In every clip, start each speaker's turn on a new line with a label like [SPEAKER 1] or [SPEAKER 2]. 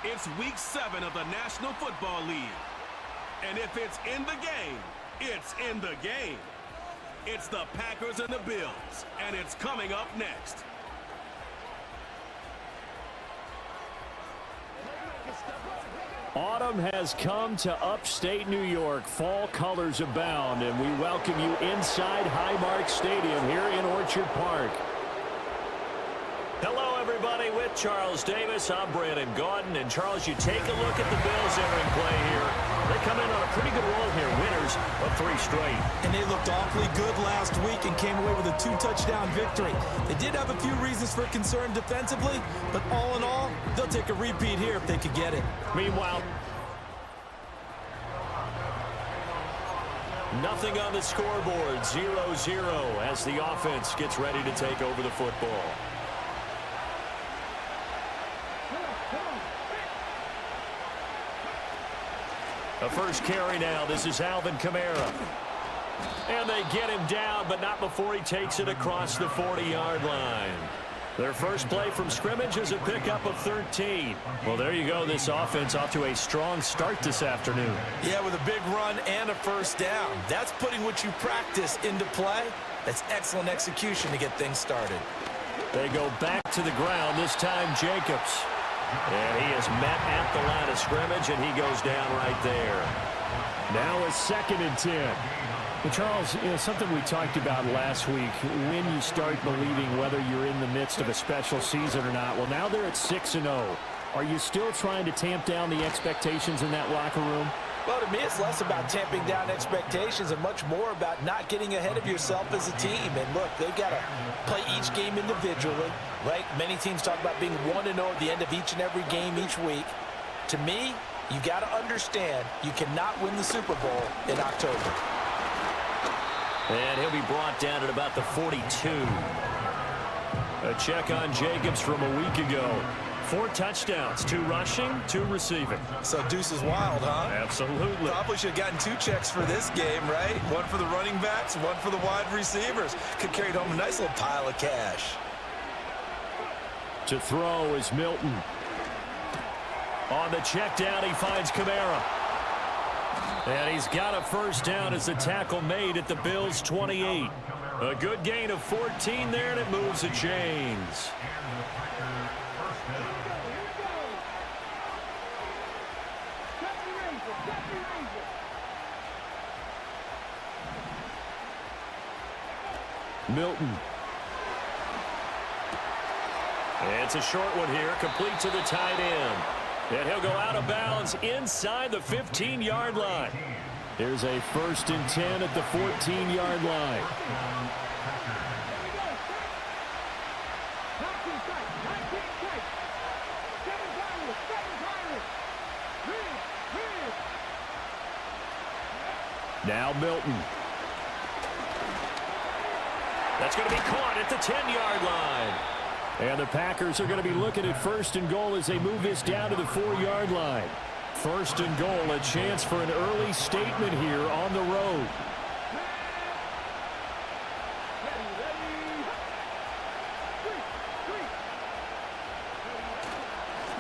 [SPEAKER 1] It's week 7 of the National Football League. And if it's in the game, it's in the game. It's the Packers and the Bills, and it's coming up next.
[SPEAKER 2] Autumn has come to upstate New York. Fall colors abound, and we welcome you inside Highmark Stadium here in Orchard Park. Hello, everybody. With Charles Davis, I'm Brandon Gaudin. And, Charles, you take a look at the Bills entering play here. They come in on a pretty good roll here, winners of 3 straight.
[SPEAKER 3] And they looked awfully good last week and came away with a 2-touchdown victory. They did have a few reasons for concern defensively, but all in all, they'll take a repeat here if they could get it.
[SPEAKER 2] Meanwhile, nothing on the scoreboard, 0-0 as the offense gets ready to take over the football. The first carry now. This is Alvin Kamara. And they get him down, but not before he takes it across the 40-yard line. Their first play from scrimmage is a pickup of 13. Well, there you go. This offense off to a strong start this afternoon.
[SPEAKER 3] Yeah, with a big run and a first down. That's putting what you practice into play. That's excellent execution to get things started.
[SPEAKER 2] They go back to the ground, this time Jacobs. And he is met at the line of scrimmage, and he goes down right there. Now a 2nd and 10. Well, Charles, something we talked about last week, when you start believing whether you're in the midst of a special season or not. Well, now they're at 6-0. Are you still trying to tamp down the expectations in that locker room?
[SPEAKER 3] Well, to me, it's less about tamping down expectations and much more about not getting ahead of yourself as a team. And look, they've got to play each game individually, right? Many teams talk about being 1-0 at the end of each and every game each week. To me, you've got to understand you cannot win the Super Bowl in October.
[SPEAKER 2] And he'll be brought down at about the 42. A check on Jacobs from a week ago. 4 touchdowns, 2 rushing, 2 receiving.
[SPEAKER 3] So Deuce is wild, huh?
[SPEAKER 2] Absolutely.
[SPEAKER 3] Probably should have gotten 2 checks for this game, right? 1 for the running backs, 1 for the wide receivers. Could carry home a nice little pile of cash.
[SPEAKER 2] To throw is Milton. On the check down, he finds Kamara. And he's got a first down as the tackle made at the Bills' 28. A good gain of 14 there, and it moves the chains. Milton. It's a short one here, complete to the tight end. And he'll go out of bounds inside the 15-yard line. Here's a 1st and 10 at the 14-yard line. Now Milton. That's going to be caught at the 10-yard line. And the Packers are going to be looking at 1st and goal as they move this down to the 4-yard line. 1st and goal, a chance for an early statement here on the road.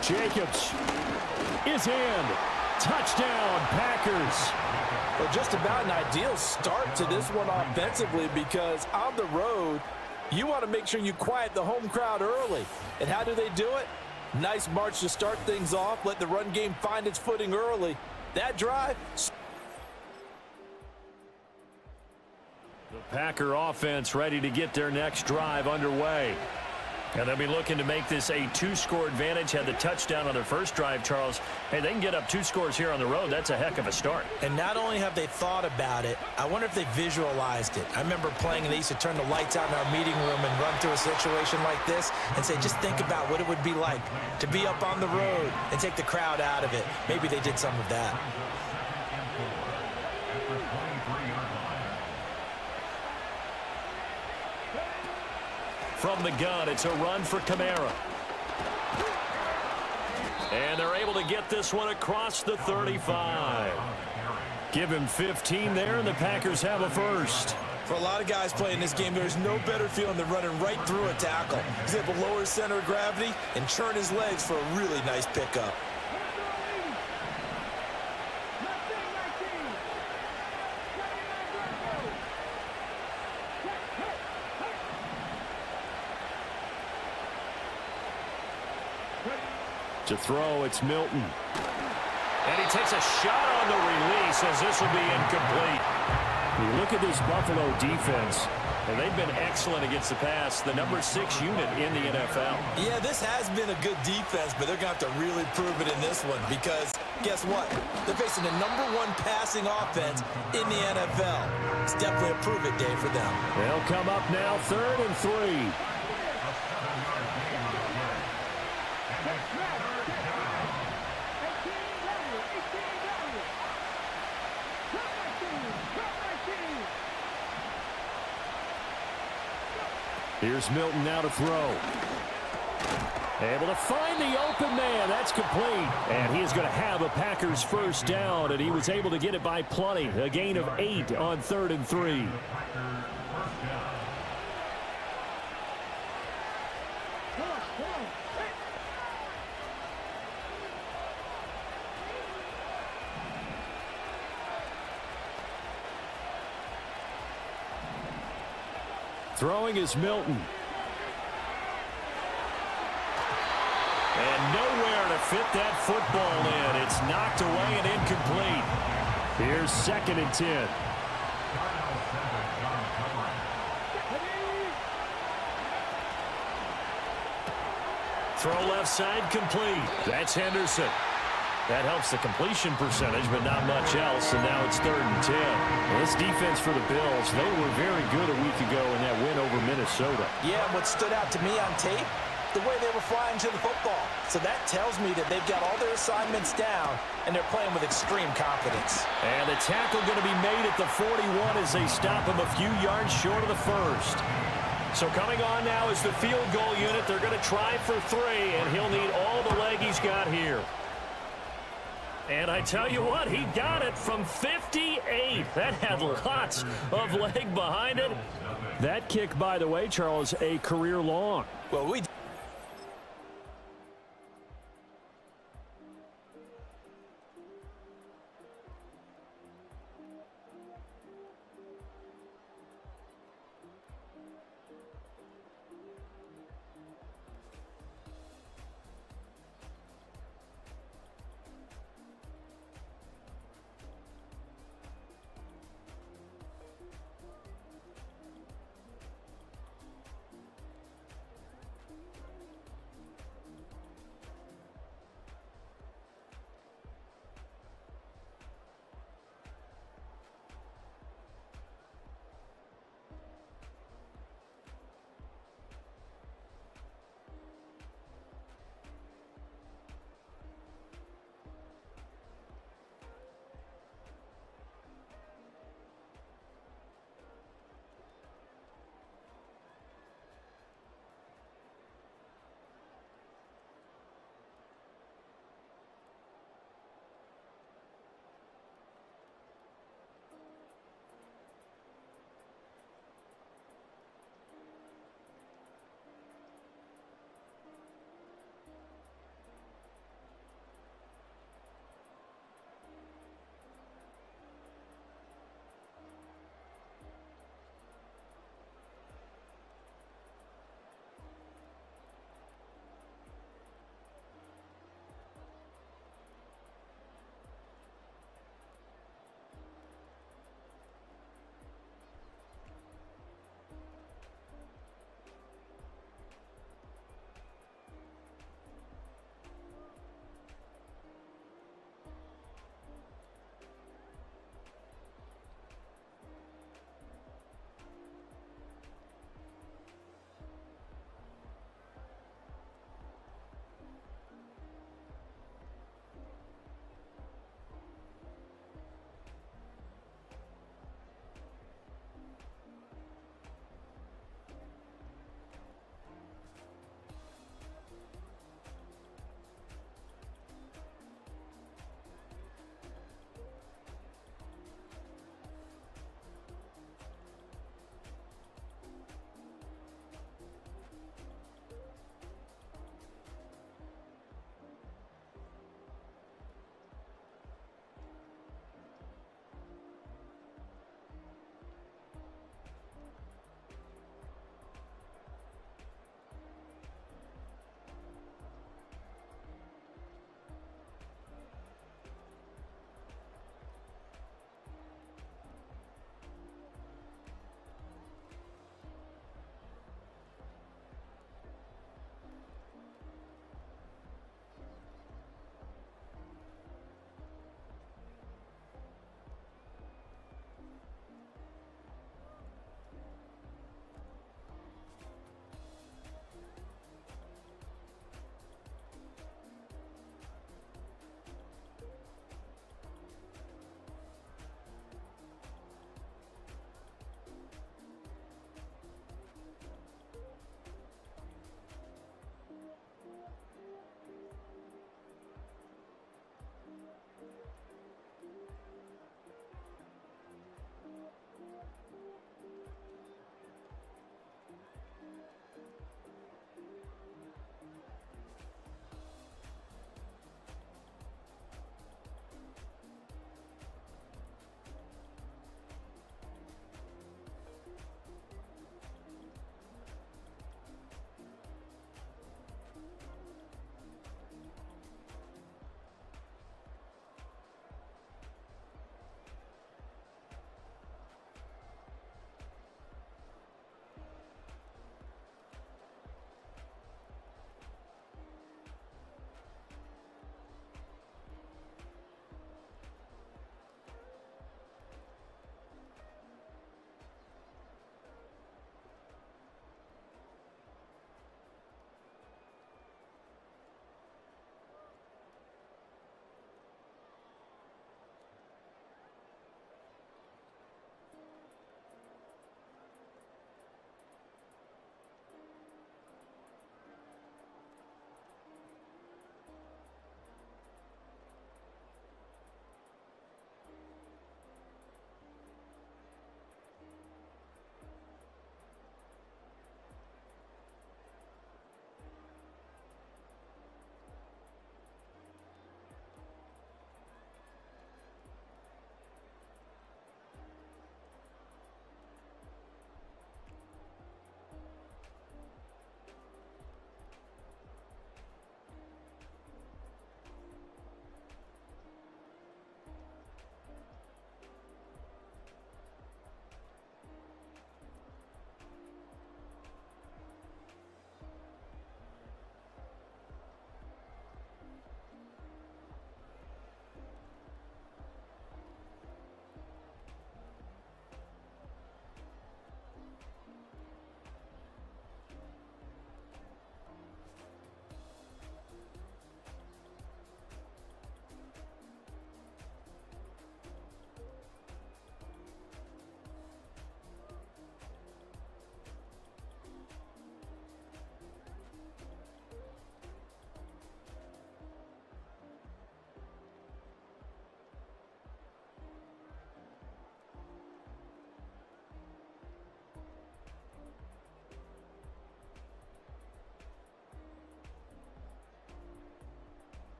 [SPEAKER 2] Jacobs is in. Touchdown, Packers.
[SPEAKER 3] Well, just about an ideal start to this one offensively, because on the road, you want to make sure you quiet the home crowd early. And how do they do it? Nice march to start things off. Let the run game find its footing early. That drive.
[SPEAKER 2] The Packer offense ready to get their next drive underway. And they'll be looking to make this a 2-score advantage. Had the touchdown on their first drive, Charles. Hey, they can get up 2 scores here on the road. That's a heck of a start.
[SPEAKER 3] And not only have they thought about it, I wonder if they visualized it. I remember playing and they used to turn the lights out in our meeting room and run through a situation like this and say, just think about what it would be like to be up on the road and take the crowd out of it. Maybe they did some of that.
[SPEAKER 2] From the gun, it's a run for Kamara. And they're able to get this one across the 35. Give him 15 there, and the Packers have a first.
[SPEAKER 3] For a lot of guys playing this game, there's no better feeling than running right through a tackle. He's able to lower his center of gravity and churn his legs for a really nice pickup.
[SPEAKER 2] To throw, it's Milton. And he takes a shot on the release as this will be incomplete. You look at this Buffalo defense, and they've been excellent against the pass, the number 6 unit in the NFL.
[SPEAKER 3] Yeah, this has been a good defense, but they're going to have to really prove it in this one because guess what? They're facing the number 1 passing offense in the NFL. It's definitely a prove-it day for them.
[SPEAKER 2] They'll come up now 3rd and 3. Here's Milton now to throw. Able to find the open man. That's complete. And he is going to have a Packers first down, and he was able to get it by plenty. A gain of 8 on 3rd and 3. Throwing is Milton. And nowhere to fit that football in. It's knocked away and incomplete. Here's 2nd and 10. Throw left side complete. That's Henderson. That helps the completion percentage, but not much else, and now it's 3rd and 10. Well, this defense for the Bills, they were very good a week ago in that win over Minnesota.
[SPEAKER 3] Yeah, what stood out to me on tape, the way they were flying to the football. So that tells me that they've got all their assignments down, and they're playing with extreme confidence.
[SPEAKER 2] And the tackle going to be made at the 41 as they stop him a few yards short of the first. So coming on now is the field goal unit. They're going to try for 3, and he'll need all the leg he's got here. And I tell you what, he got it from 58. That had lots of leg behind it. That kick, by the way, Charles, a career long.
[SPEAKER 3] Well, we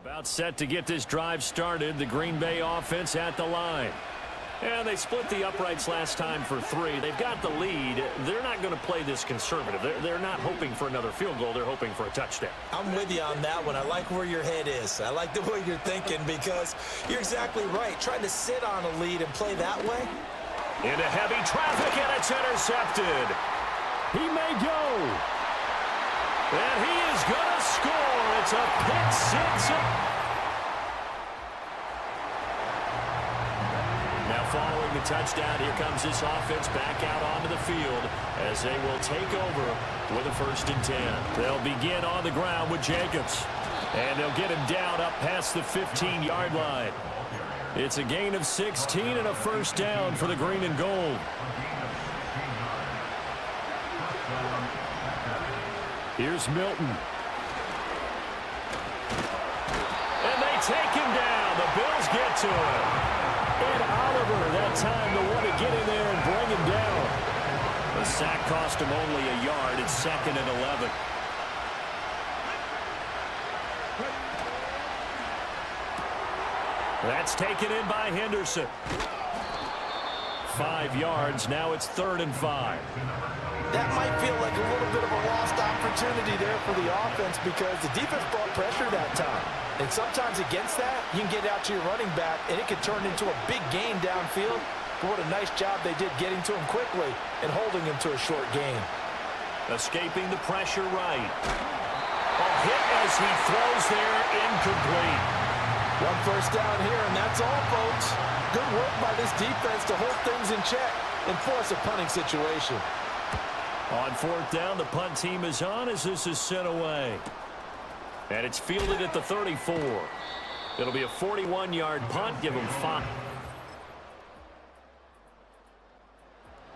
[SPEAKER 2] About set to get this drive started. The Green Bay offense at the line. And they split the uprights last time for 3. They've got the lead. They're not going to play this conservative. They're not hoping for another field goal. They're hoping for a touchdown.
[SPEAKER 3] I'm with you on that one. I like where your head is. I like the way you're thinking because you're exactly right. Trying to sit on a lead and play that way.
[SPEAKER 2] Into heavy traffic, and it's intercepted. He may go. And he is going to score. It's a pick six. Now following the touchdown, here comes this offense back out onto the field as they will take over with a 1st and 10. They'll begin on the ground with Jacobs. And they'll get him down up past the 15-yard line. It's a gain of 16 and a 1st down for the green and gold. Here's Milton. And they take him down. The Bills get to him. And Oliver, that time, the one to get in there and bring him down. The sack cost him only a yard. It's 2nd and 11. That's taken in by Henderson. 5 yards. Now it's 3rd and 5.
[SPEAKER 3] That might feel like a little bit of a lost opportunity there for the offense because the defense brought pressure that time. And sometimes against that, you can get out to your running back, and it can turn into a big gain downfield. But what a nice job they did getting to him quickly and holding him to a short gain.
[SPEAKER 2] Escaping the pressure right. A hit as he throws there, incomplete.
[SPEAKER 3] 1 first down here, and that's all, folks. Good work by this defense to hold things in check and force a punting situation.
[SPEAKER 2] On 4th down, the punt team is on as this is sent away. And it's fielded at the 34. It'll be a 41-yard punt. Give them 5.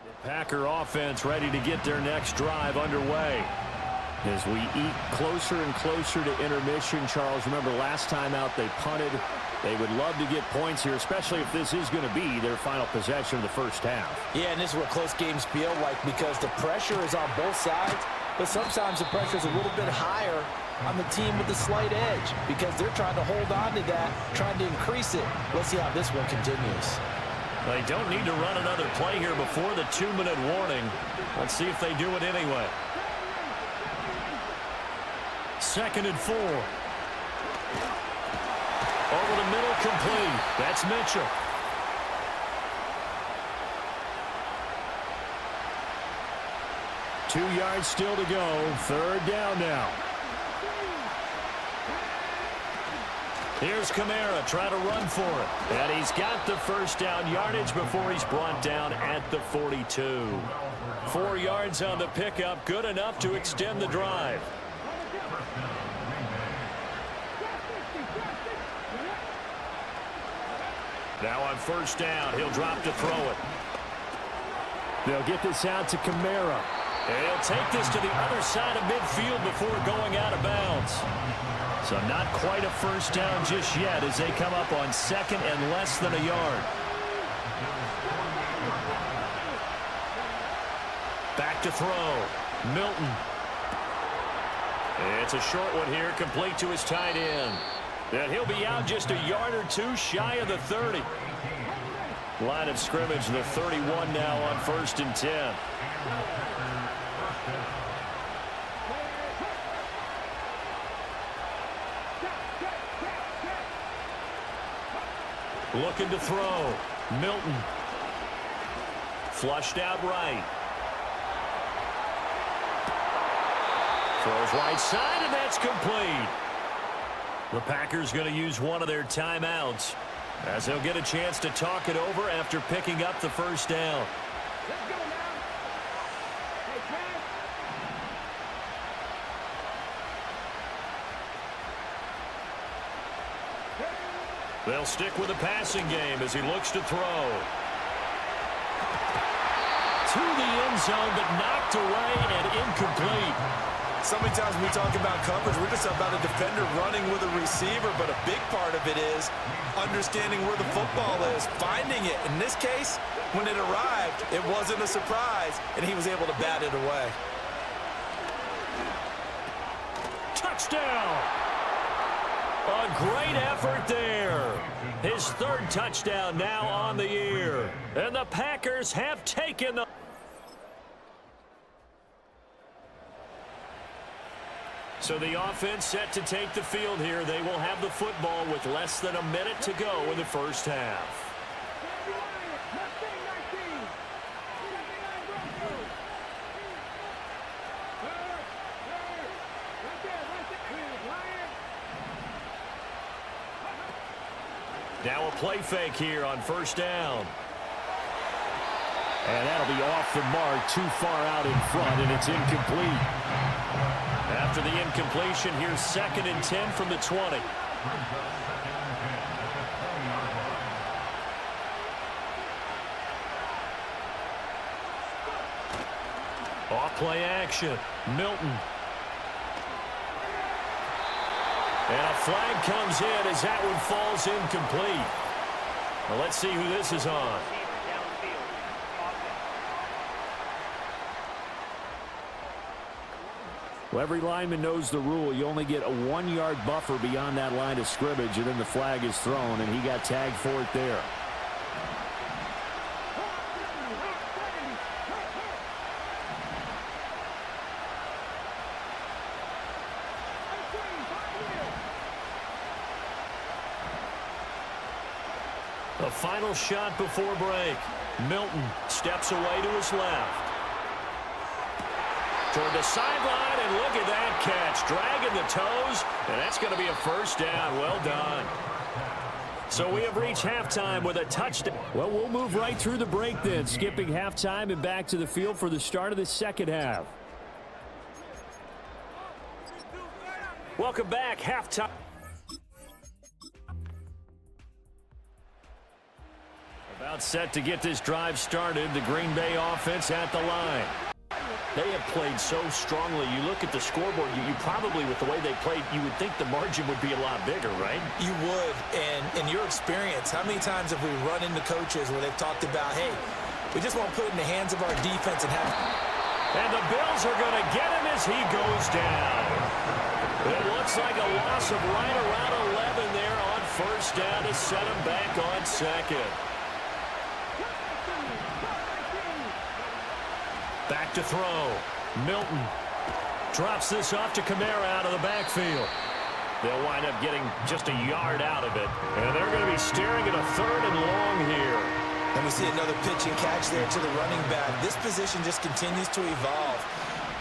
[SPEAKER 2] The Packer offense ready to get their next drive underway. As we eat closer and closer to intermission, Charles, remember last time out they punted. They would love to get points here, especially if this is going to be their final possession of the first half.
[SPEAKER 3] Yeah, and this is what close games feel like because the pressure is on both sides, but sometimes the pressure is a little bit higher on the team with the slight edge because they're trying to hold on to that, trying to increase it. Let's see how this one continues.
[SPEAKER 2] They don't need to run another play here before the 2-minute warning. Let's see if they do it anyway. 2nd and 4. Over the middle, complete. That's Mitchell. Two yards still to go. 3rd down now. Here's Kamara trying to run for it. And he's got the 1st down yardage before he's brought down at the 42. 4 yards on the pickup. Good enough to extend the drive. Now on 1st down, he'll drop to throw it. They'll get this out to Kamara. And he'll take this to the other side of midfield before going out of bounds. So not quite a 1st down just yet as they come up on 2nd and less than a yard. Back to throw. Milton. It's a short one here, complete to his tight end. And he'll be out just a yard or 2 shy of the 30. Line of scrimmage, the 31 now on 1st and 10. Looking to throw. Milton. Flushed out right. Throws right side, and that's complete. The Packers going to use one of their timeouts as they'll get a chance to talk it over after picking up the 1st down. They'll stick with the passing game as he looks to throw. To the end zone, but knocked away and incomplete.
[SPEAKER 3] So many times when we talk about coverage, we're just about a defender running with a receiver, but a big part of it is understanding where the football is, finding it. In this case, when it arrived, it wasn't a surprise, and he was able to bat it away.
[SPEAKER 2] Touchdown! A great effort there. His third touchdown now on the year. And the Packers have taken the... So the offense set to take the field here. They will have the football with less than a minute to go in the first half. Now a play fake here on first down. And that'll be off the mark, too far out in front, and it's incomplete. After the incompletion, here's 2nd and 10 from the 20. Off play action. Milton. And a flag comes in as that one falls incomplete. Well, let's see who this is on.
[SPEAKER 4] Well, every lineman knows the rule. You only get a 1-yard buffer beyond that line of scrimmage, and then the flag is thrown, and he got tagged for it there.
[SPEAKER 2] The final shot before break. Milton steps away to his left. Toward the sideline, and look at that catch. Dragging the toes, and that's going to be a first down. Well done. So we have reached halftime with a touchdown.
[SPEAKER 4] Well, we'll move right through the break then, skipping halftime and back to the field for the start of the second half.
[SPEAKER 2] Welcome back, halftime. About set to get this drive started. The Green Bay offense at the line. They have played so strongly. You look at the scoreboard, you probably, with the way they played, you would think the margin would be a lot bigger, right?
[SPEAKER 3] You would. And in your experience, how many times have we run into coaches where they've talked about, hey, we just want to put it in the hands of our defense and have...
[SPEAKER 2] And the Bills are going to get him as he goes down. It looks like a loss of right around 11 there on first down to set him back on second. Back to throw. Milton drops this off to Kamara out of the backfield. They'll wind up getting just a yard out of it. And they're going to be staring at a 3rd and long here.
[SPEAKER 3] And we see another pitch and catch there to the running back. This position just continues to evolve.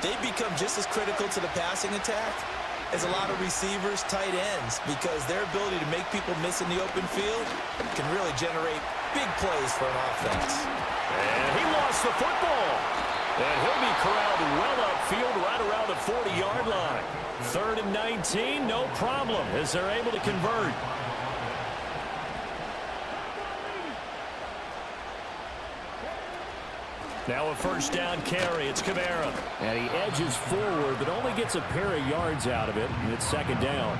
[SPEAKER 3] They become just as critical to the passing attack as a lot of receivers, tight ends, because their ability to make people miss in the open field can really generate big plays for an offense.
[SPEAKER 2] And he lost the football. And he'll be corralled well upfield right around the 40-yard line. 3rd and 19, no problem, as they're able to convert. Now a first down carry. It's Kamara.
[SPEAKER 4] And he edges forward, but only gets a pair of yards out of it, and it's 2nd down.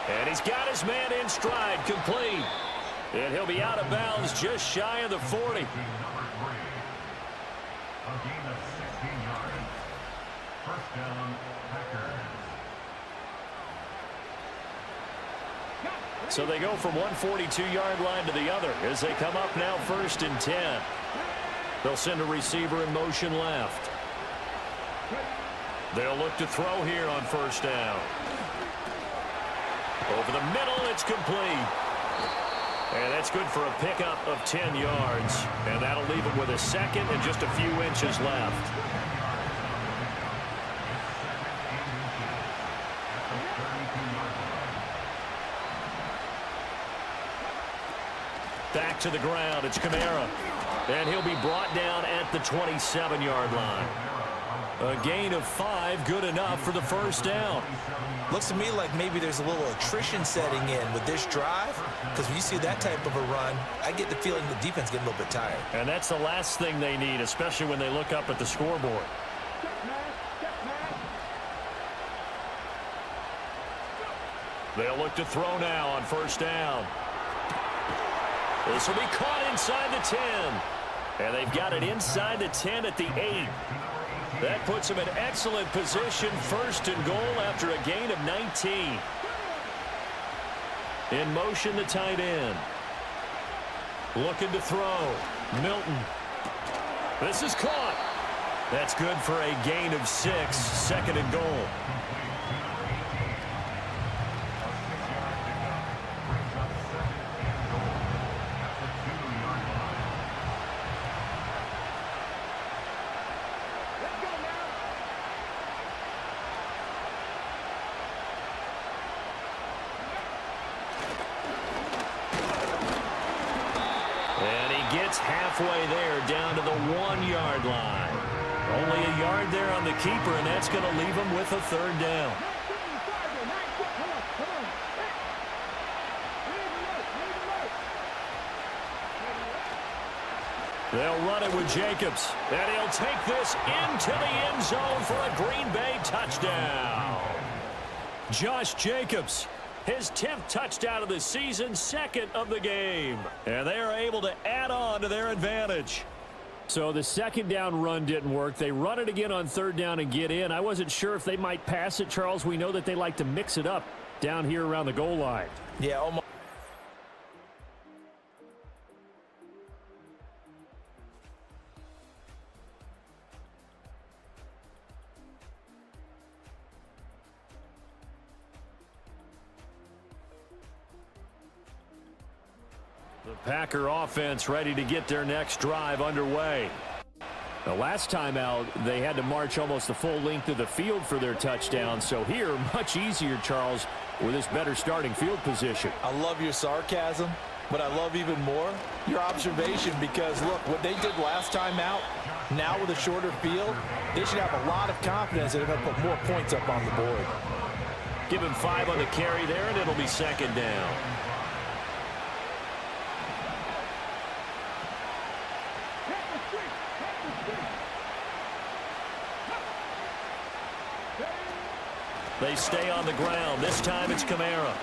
[SPEAKER 2] And he's got his man in stride, complete. And he'll be out of bounds just shy of the 40. So they go from one 42-yard line to the other as they come up now 1st and 10. They'll send a receiver in motion left. They'll look to throw here on first down. Over the middle, it's complete. And that's good for a pickup of 10 yards. And that'll leave him with a 2nd and just a few inches left. Back to the ground, it's Kamara. And he'll be brought down at the 27-yard line. A gain of 5, good enough for the first down.
[SPEAKER 3] Looks to me like maybe there's a little attrition setting in with this drive, because when you see that type of a run, I get the feeling the defense getting a little bit tired.
[SPEAKER 2] And that's the last thing they need, especially when they look up at the scoreboard. They'll look to throw now on first down. This will be caught inside the 10. And they've got it inside the 10 at the 8. That puts them in excellent position, first and goal after a gain of 19. In motion, the tight end. Looking to throw. Milton. This is caught. That's good for a gain of 6, second and goal. Gets halfway there down to the 1-yard line. Only a yard there on the keeper, and that's going to leave him with a third down. They'll run it with Jacobs, and he'll take this into the end zone for a Green Bay touchdown. Josh Jacobs, his 10th touchdown of the season, second of the game. And they are able to add on to their advantage.
[SPEAKER 4] So the second down run didn't work. They run it again on third down and get in. I wasn't sure if they might pass it, Charles. We know that they like to mix it up down here around the goal line.
[SPEAKER 3] Yeah, almost.
[SPEAKER 2] The Packer offense ready to get their next drive underway.
[SPEAKER 4] The last time out, they had to march almost the full length of the field for their touchdown. So here, much easier, Charles, with this better starting field position.
[SPEAKER 3] I love your sarcasm, but I love even more your observation because, look, what they did last time out, now with a shorter field, they should have a lot of confidence that they're going to put more points up on the board.
[SPEAKER 2] Give him 5 on the carry there, and it'll be second down. They stay on the ground. This time it's Kamara.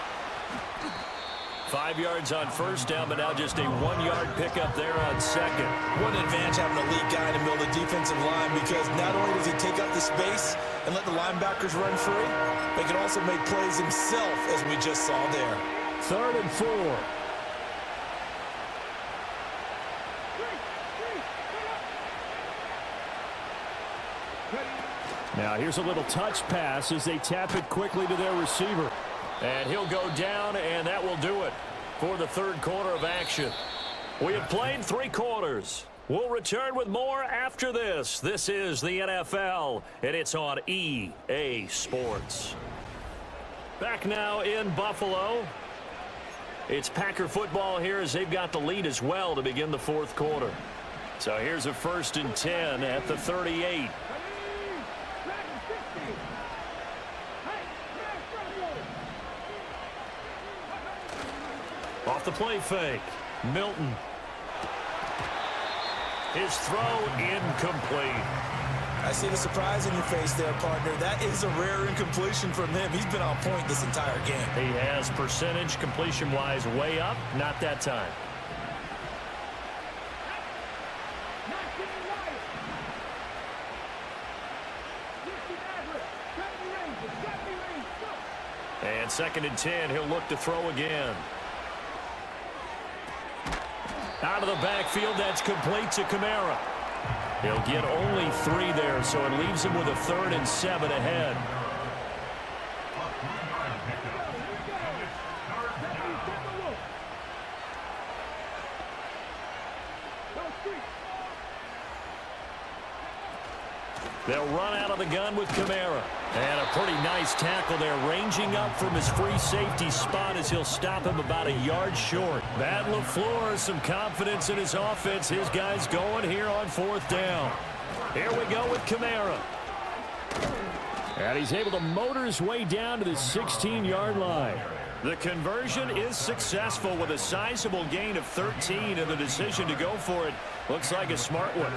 [SPEAKER 2] 5 yards on first down, but now just a 1-yard pickup there on second.
[SPEAKER 3] What an advantage having an elite guy in the middle of the defensive line because not only does he take up the space and let the linebackers run free, but he can also make plays himself, as we just saw there.
[SPEAKER 4] 3rd and 4. Now here's a little touch pass as they tap it quickly to their receiver.
[SPEAKER 2] And he'll go down, and that will do it for the third quarter of action. We have played 3 quarters. We'll return with more after this. This is the NFL, and it's on EA Sports. Back now in Buffalo. It's Packer football here as they've got the lead as well to begin the fourth quarter. So here's a 1st and 10 at the 38. Off the play fake. Milton. His throw incomplete.
[SPEAKER 3] I see the surprise in your face there, partner. That is a rare incompletion from him. He's been on point this entire game.
[SPEAKER 2] He has percentage completion-wise way up. Not that time. And 2nd and 10. He'll look to throw again. Out of the backfield, that's complete to Kamara. He'll get only 3 there, so it leaves him with a 3rd and 7 ahead. They'll run out of the gun with Kamara. And a pretty nice tackle there, ranging up from his free safety spot as he'll stop him about a yard short. Matt LaFleur, some confidence in his offense. His guys going here on 4th down. Here we go with Kamara.
[SPEAKER 4] And he's able to motor his way down to the 16-yard line.
[SPEAKER 2] The conversion is successful with a sizable gain of 13, and the decision to go for it looks like a smart one.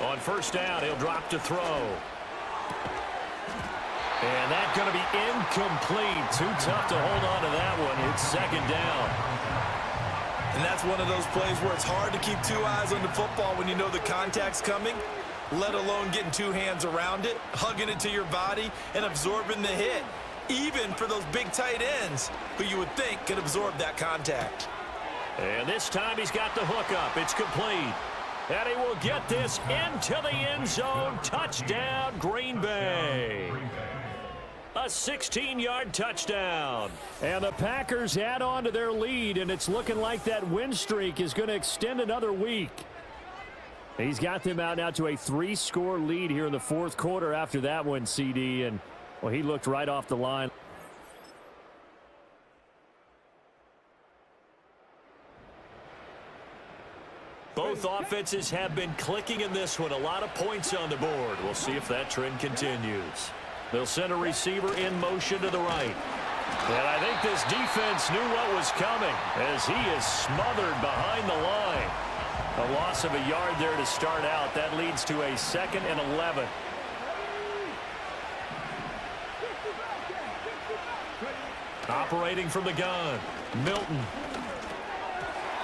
[SPEAKER 2] On 1st down, he'll drop to throw. And that's going to be incomplete. Too tough to hold on to that one. It's second down.
[SPEAKER 3] And that's one of those plays where it's hard to keep two eyes on the football when you know the contact's coming, let alone getting two hands around it, hugging it to your body, and absorbing the hit, even for those big tight ends who you would think could absorb that contact.
[SPEAKER 2] And this time he's got the hook up. It's complete. And he will get this into the end zone. Touchdown, Green Bay. A 16-yard touchdown.
[SPEAKER 4] And the Packers add on to their lead, and it's looking like that win streak is going to extend another week. He's got them out now to a 3-score lead here in the fourth quarter after that one, CD. And, well, he looked right off the line.
[SPEAKER 2] Both offenses have been clicking in this one. A lot of points on the board. We'll see if that trend continues. They'll send a receiver in motion to the right. And I think this defense knew what was coming as he is smothered behind the line. A loss of a yard there to start out. That leads to a 2nd and 11. Operating from the gun, Milton.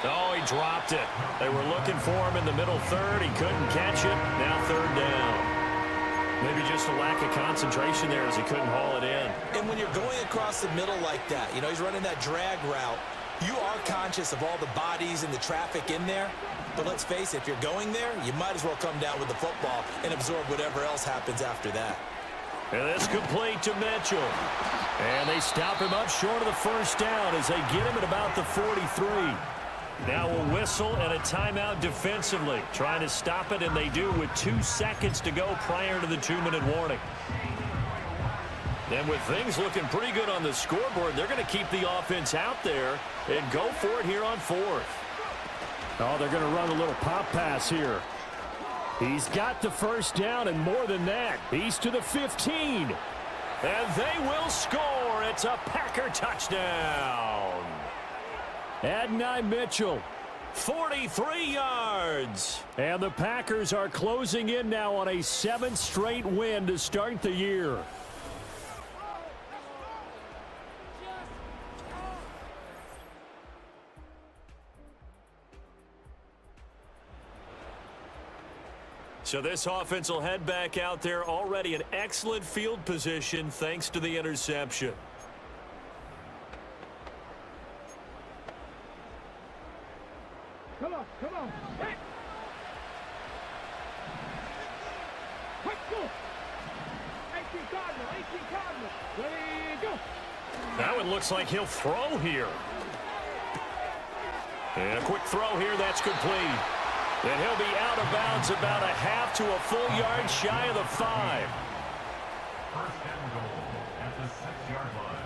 [SPEAKER 2] Oh, he dropped it. They were looking for him in the middle third. He couldn't catch it. Now third down. Maybe just a lack of concentration there as he couldn't haul it in.
[SPEAKER 3] And when you're going across the middle like that, you know, he's running that drag route, you are conscious of all the bodies and the traffic in there. But let's face it, if you're going there, you might as well come down with the football and absorb whatever else happens after that.
[SPEAKER 2] And it's complete to Mitchell.
[SPEAKER 4] And they stop him up short of the first down as they get him at about the 43.
[SPEAKER 2] Now a whistle and a timeout defensively. Trying to stop it, and they do with 2 seconds to go prior to the 2-minute warning. And with things looking pretty good on the scoreboard, they're going to keep the offense out there and go for it here on 4th.
[SPEAKER 4] Oh, they're going to run a little pop pass here. He's got the first down, and more than that, he's to the 15.
[SPEAKER 2] And they will score. It's a Packer touchdown.
[SPEAKER 4] Adonai Mitchell,
[SPEAKER 2] 43 yards.
[SPEAKER 4] And the Packers are closing in now on a 7th straight win to start the year.
[SPEAKER 2] So this offense will head back out there, already in excellent field position thanks to the interception.
[SPEAKER 5] Come on. Hey. Quick, go. 18 Cardinal. Ready, go.
[SPEAKER 2] That one looks like he'll throw here. And a quick throw here, that's complete. And he'll be out of bounds about a half to a full yard shy of the 5.
[SPEAKER 6] First and goal at the 6-yard line.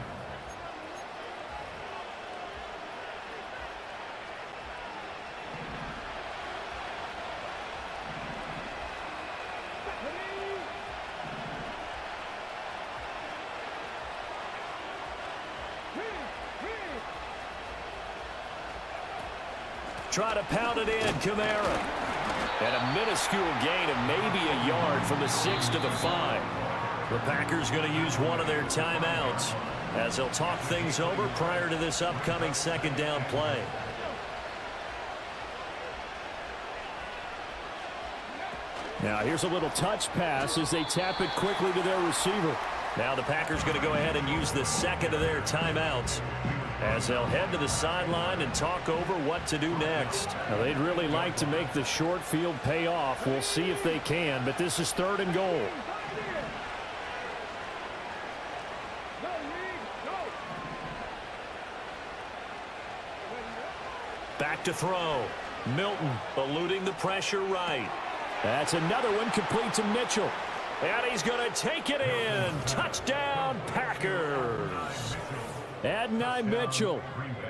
[SPEAKER 2] Try to pound it in, Kamara. And a minuscule gain of maybe a yard from the 6 to the 5. The Packers going to use one of their timeouts as they'll talk things over prior to this upcoming 2nd down play.
[SPEAKER 4] Now here's a little touch pass as they tap it quickly to their receiver.
[SPEAKER 2] Now the Packers going to go ahead and use the 2nd of their timeouts as they'll head to the sideline and talk over what to do next.
[SPEAKER 4] Now, they'd really like to make the short field pay off. We'll see if they can, but this is 3rd and goal.
[SPEAKER 2] Back to throw. Milton eluding the pressure right.
[SPEAKER 4] That's another one complete to Mitchell.
[SPEAKER 2] And he's going to take it in. Touchdown, Packers.
[SPEAKER 4] Adonai Mitchell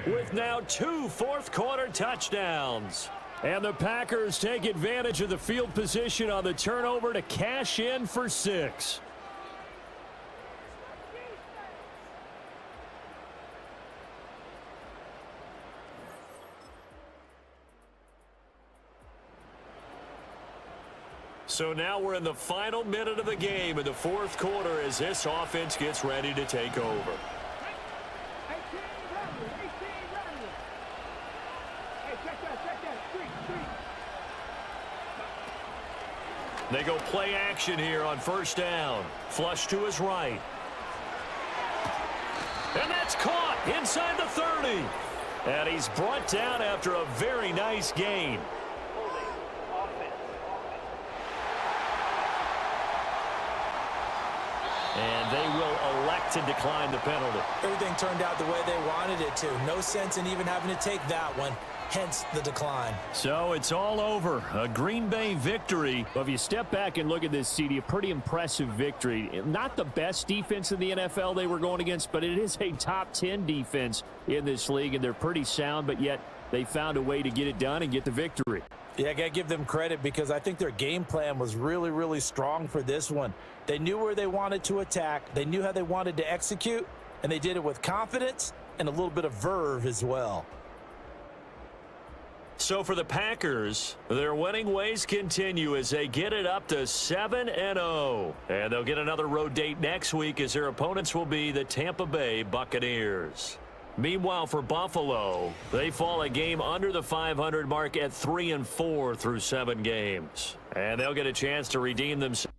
[SPEAKER 2] with now 2 fourth-quarter touchdowns.
[SPEAKER 4] And the Packers take advantage of the field position on the turnover to cash in for 6.
[SPEAKER 2] So now we're in the final minute of the game in the fourth quarter as this offense gets ready to take over.
[SPEAKER 5] 18 running. Hey, check that. Street.
[SPEAKER 2] They go play action here on first down. Flush to his right. And that's caught inside the 30. And he's brought down after a very nice gain. And they will elect to decline the penalty.
[SPEAKER 3] Everything turned out the way they wanted it to. No sense in even having to take that one. Hence the decline.
[SPEAKER 4] So it's all over. A Green Bay victory. Well, if you step back and look at this, CD, a pretty impressive victory. Not the best defense in the NFL they were going against, but it is a top 10 defense in this league, and they're pretty sound, but yet they found a way to get it done and get the victory.
[SPEAKER 3] Yeah, I got to give them credit because I think their game plan was really, really strong for this one. They knew where they wanted to attack. They knew how they wanted to execute, and they did it with confidence and a little bit of verve as well.
[SPEAKER 2] So for the Packers, their winning ways continue as they get it up to 7-0. And they'll get another road date next week as their opponents will be the Tampa Bay Buccaneers. Meanwhile, for Buffalo, they fall a game under the 500 mark at 3-4 through 7 games. And they'll get a chance to redeem themselves.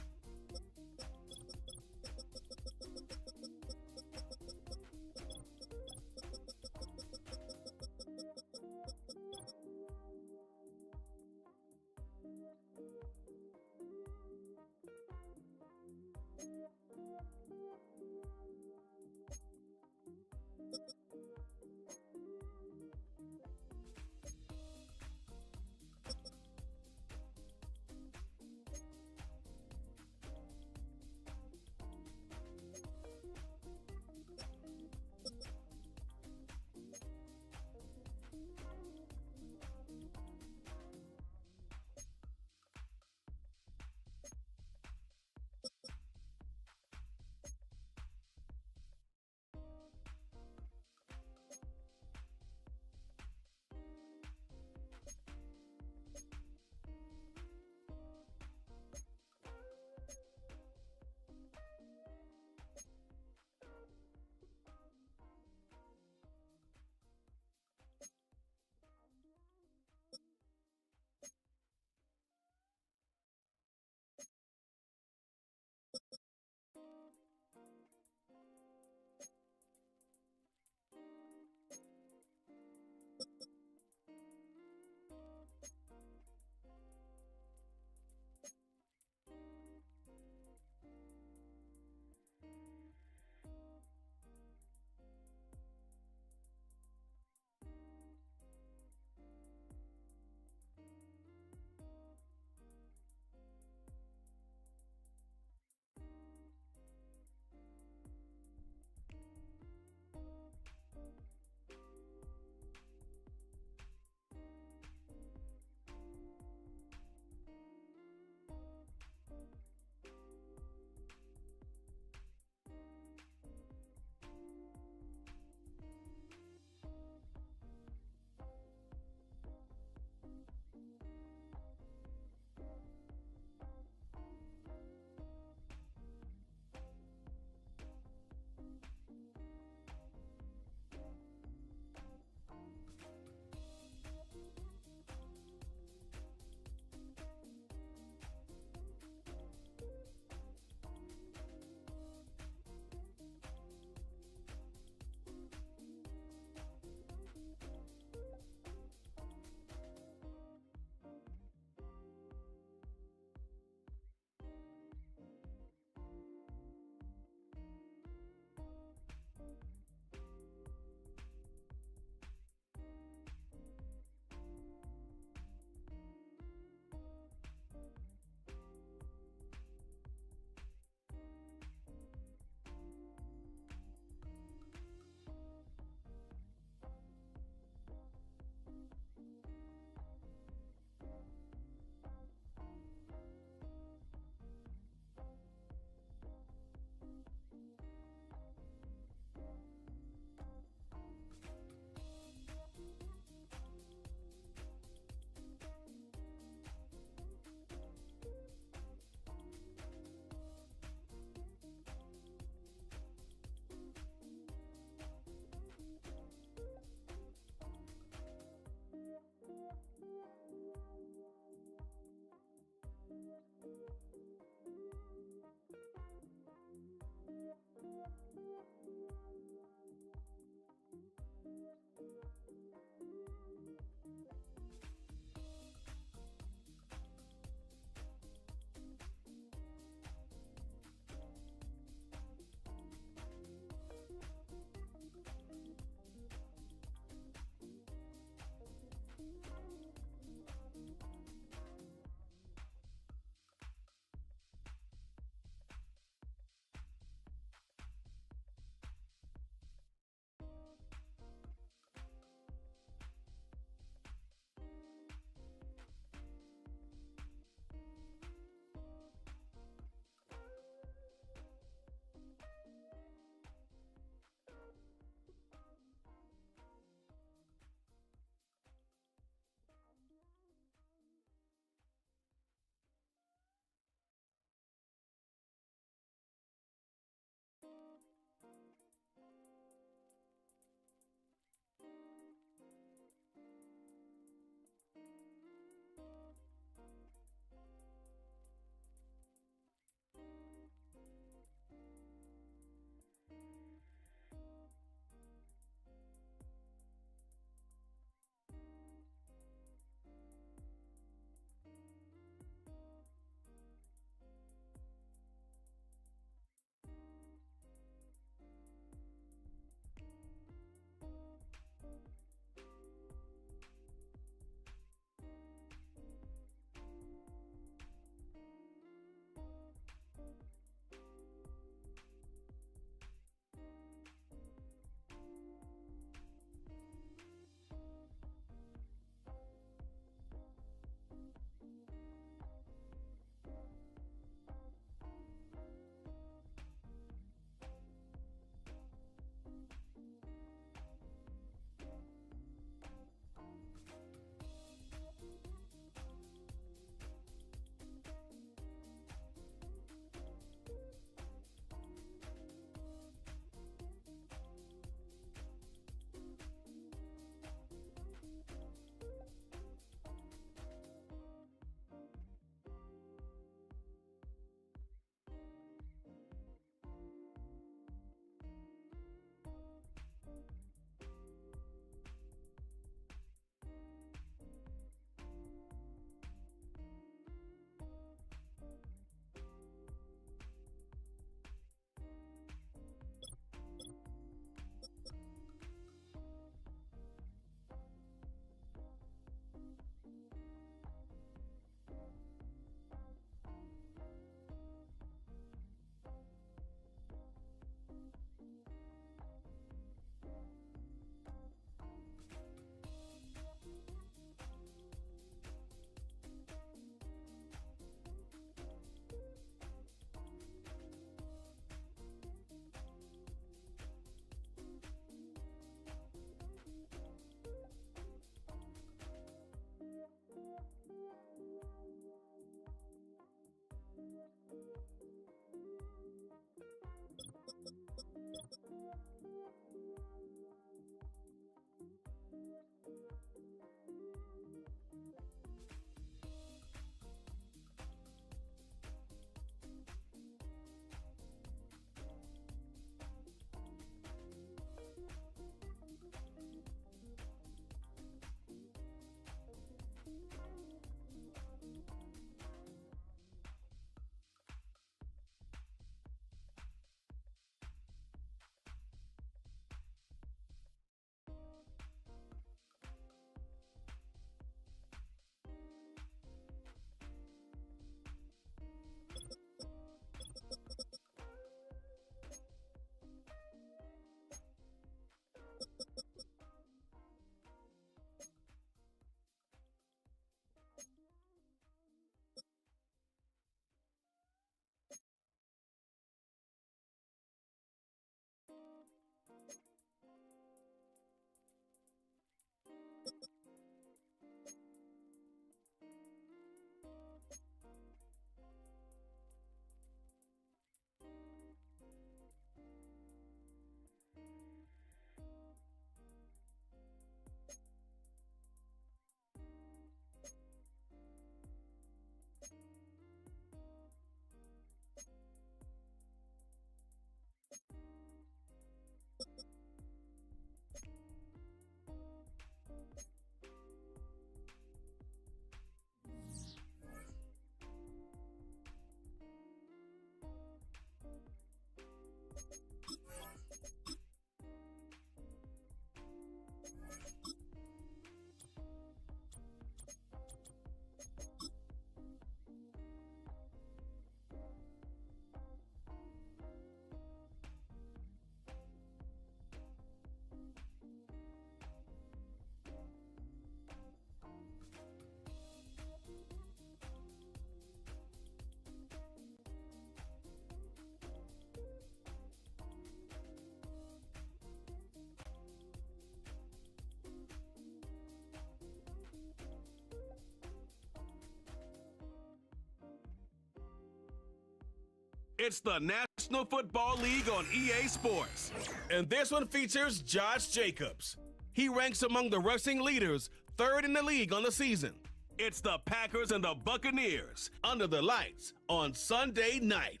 [SPEAKER 1] It's the National Football League on EA Sports. And this one features Josh Jacobs. He ranks among the rushing leaders, third in the league on the season. It's the Packers and the Buccaneers under the lights on Sunday night.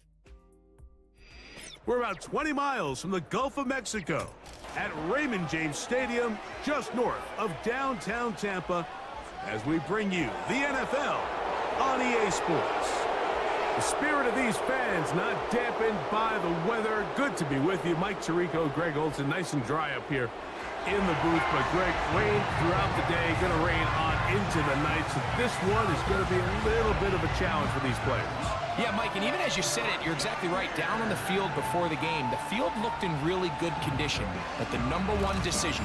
[SPEAKER 7] We're about 20 miles from the Gulf of Mexico at Raymond James Stadium, just north of downtown Tampa, as we bring you the NFL on EA Sports. The spirit of these fans not dampened by the weather. Good to be with you. Mike Tirico, Greg Olson, nice and dry up here in the booth. But Greg, rain throughout the day, going to rain on into the night. So this one is going to be a little bit of a challenge for these players.
[SPEAKER 8] Yeah, Mike, and even as you said it, you're exactly right. Down on the field before the game, the field looked in really good condition. But the number one decision,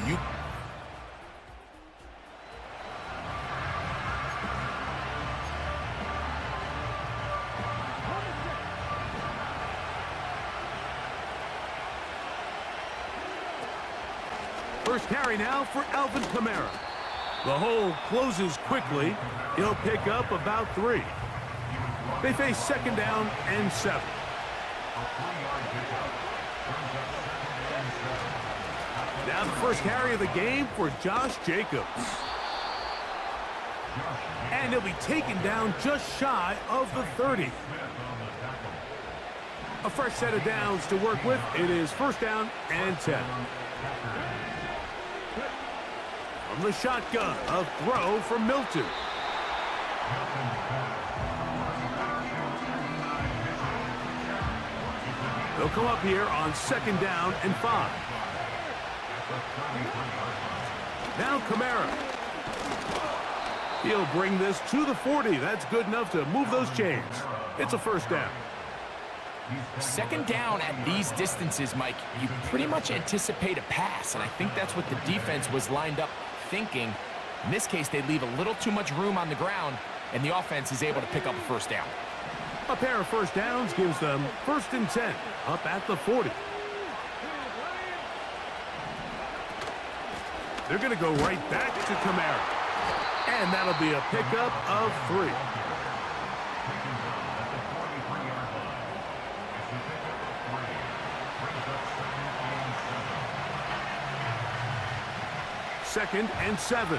[SPEAKER 7] First carry now for Alvin Kamara. The hole closes quickly. He'll pick up about 3. They face second down and 7. Now the first carry of the game for Josh Jacobs. And he'll be taken down just shy of the 30. A fresh set of downs to work with. It is first down and 10. From the shotgun, a throw from Milton. They'll come up here on second down and 5. Now Kamara. He'll bring this to the 40. That's good enough to move those chains. It's a first down.
[SPEAKER 8] second down at these distances, Mike, you pretty much anticipate a pass, and I think that's what the defense was lined up thinking. In this case, they leave a little too much room on the ground, and the offense is able to pick up a first down.
[SPEAKER 7] A pair of first downs gives them 1st and 10, up at the 40. They're going to go right back to Kamara. And that'll be a pickup of 3. Second and 7.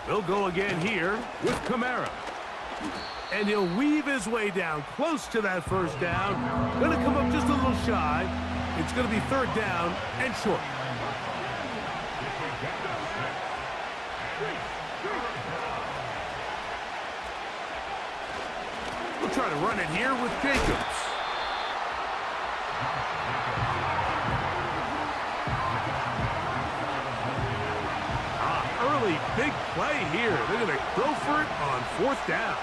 [SPEAKER 7] They'll go again here with Kamara. And he'll weave his way down close to that first down. Going to come up just a little shy. It's going to be 3rd down and short. try to run it here with Jacobs. Early big play here. They're going to go for it on 4th down.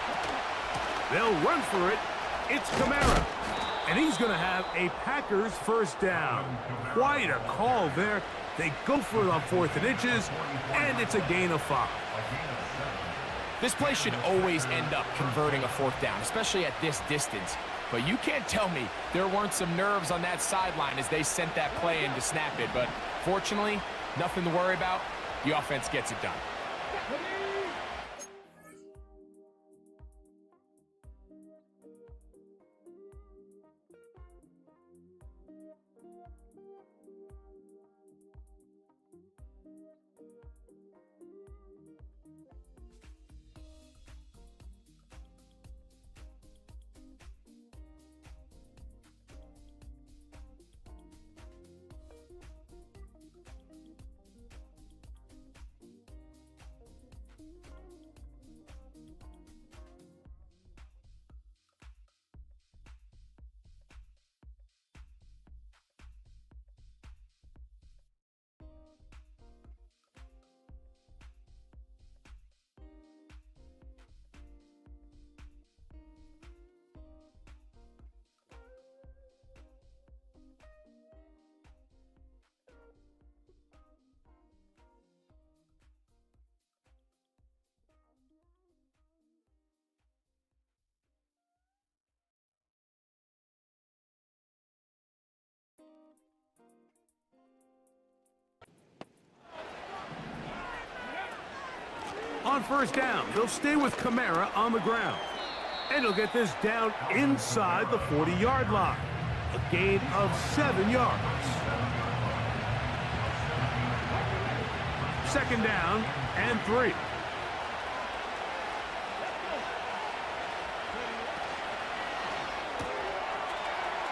[SPEAKER 7] They'll run for it. It's Kamara. And he's going to have a Packers 1st down. Quite a call there. They go for it on 4th and inches, and it's a gain of 5.
[SPEAKER 8] This play should always end up converting a 4th down, especially at this distance. But you can't tell me there weren't some nerves on that sideline as they sent that play in to snap it. But fortunately, nothing to worry about. The offense gets it done.
[SPEAKER 7] On 1st down, they'll stay with Kamara on the ground. And he'll get this down inside the 40-yard line. A gain of 7 yards. 2nd down and 3.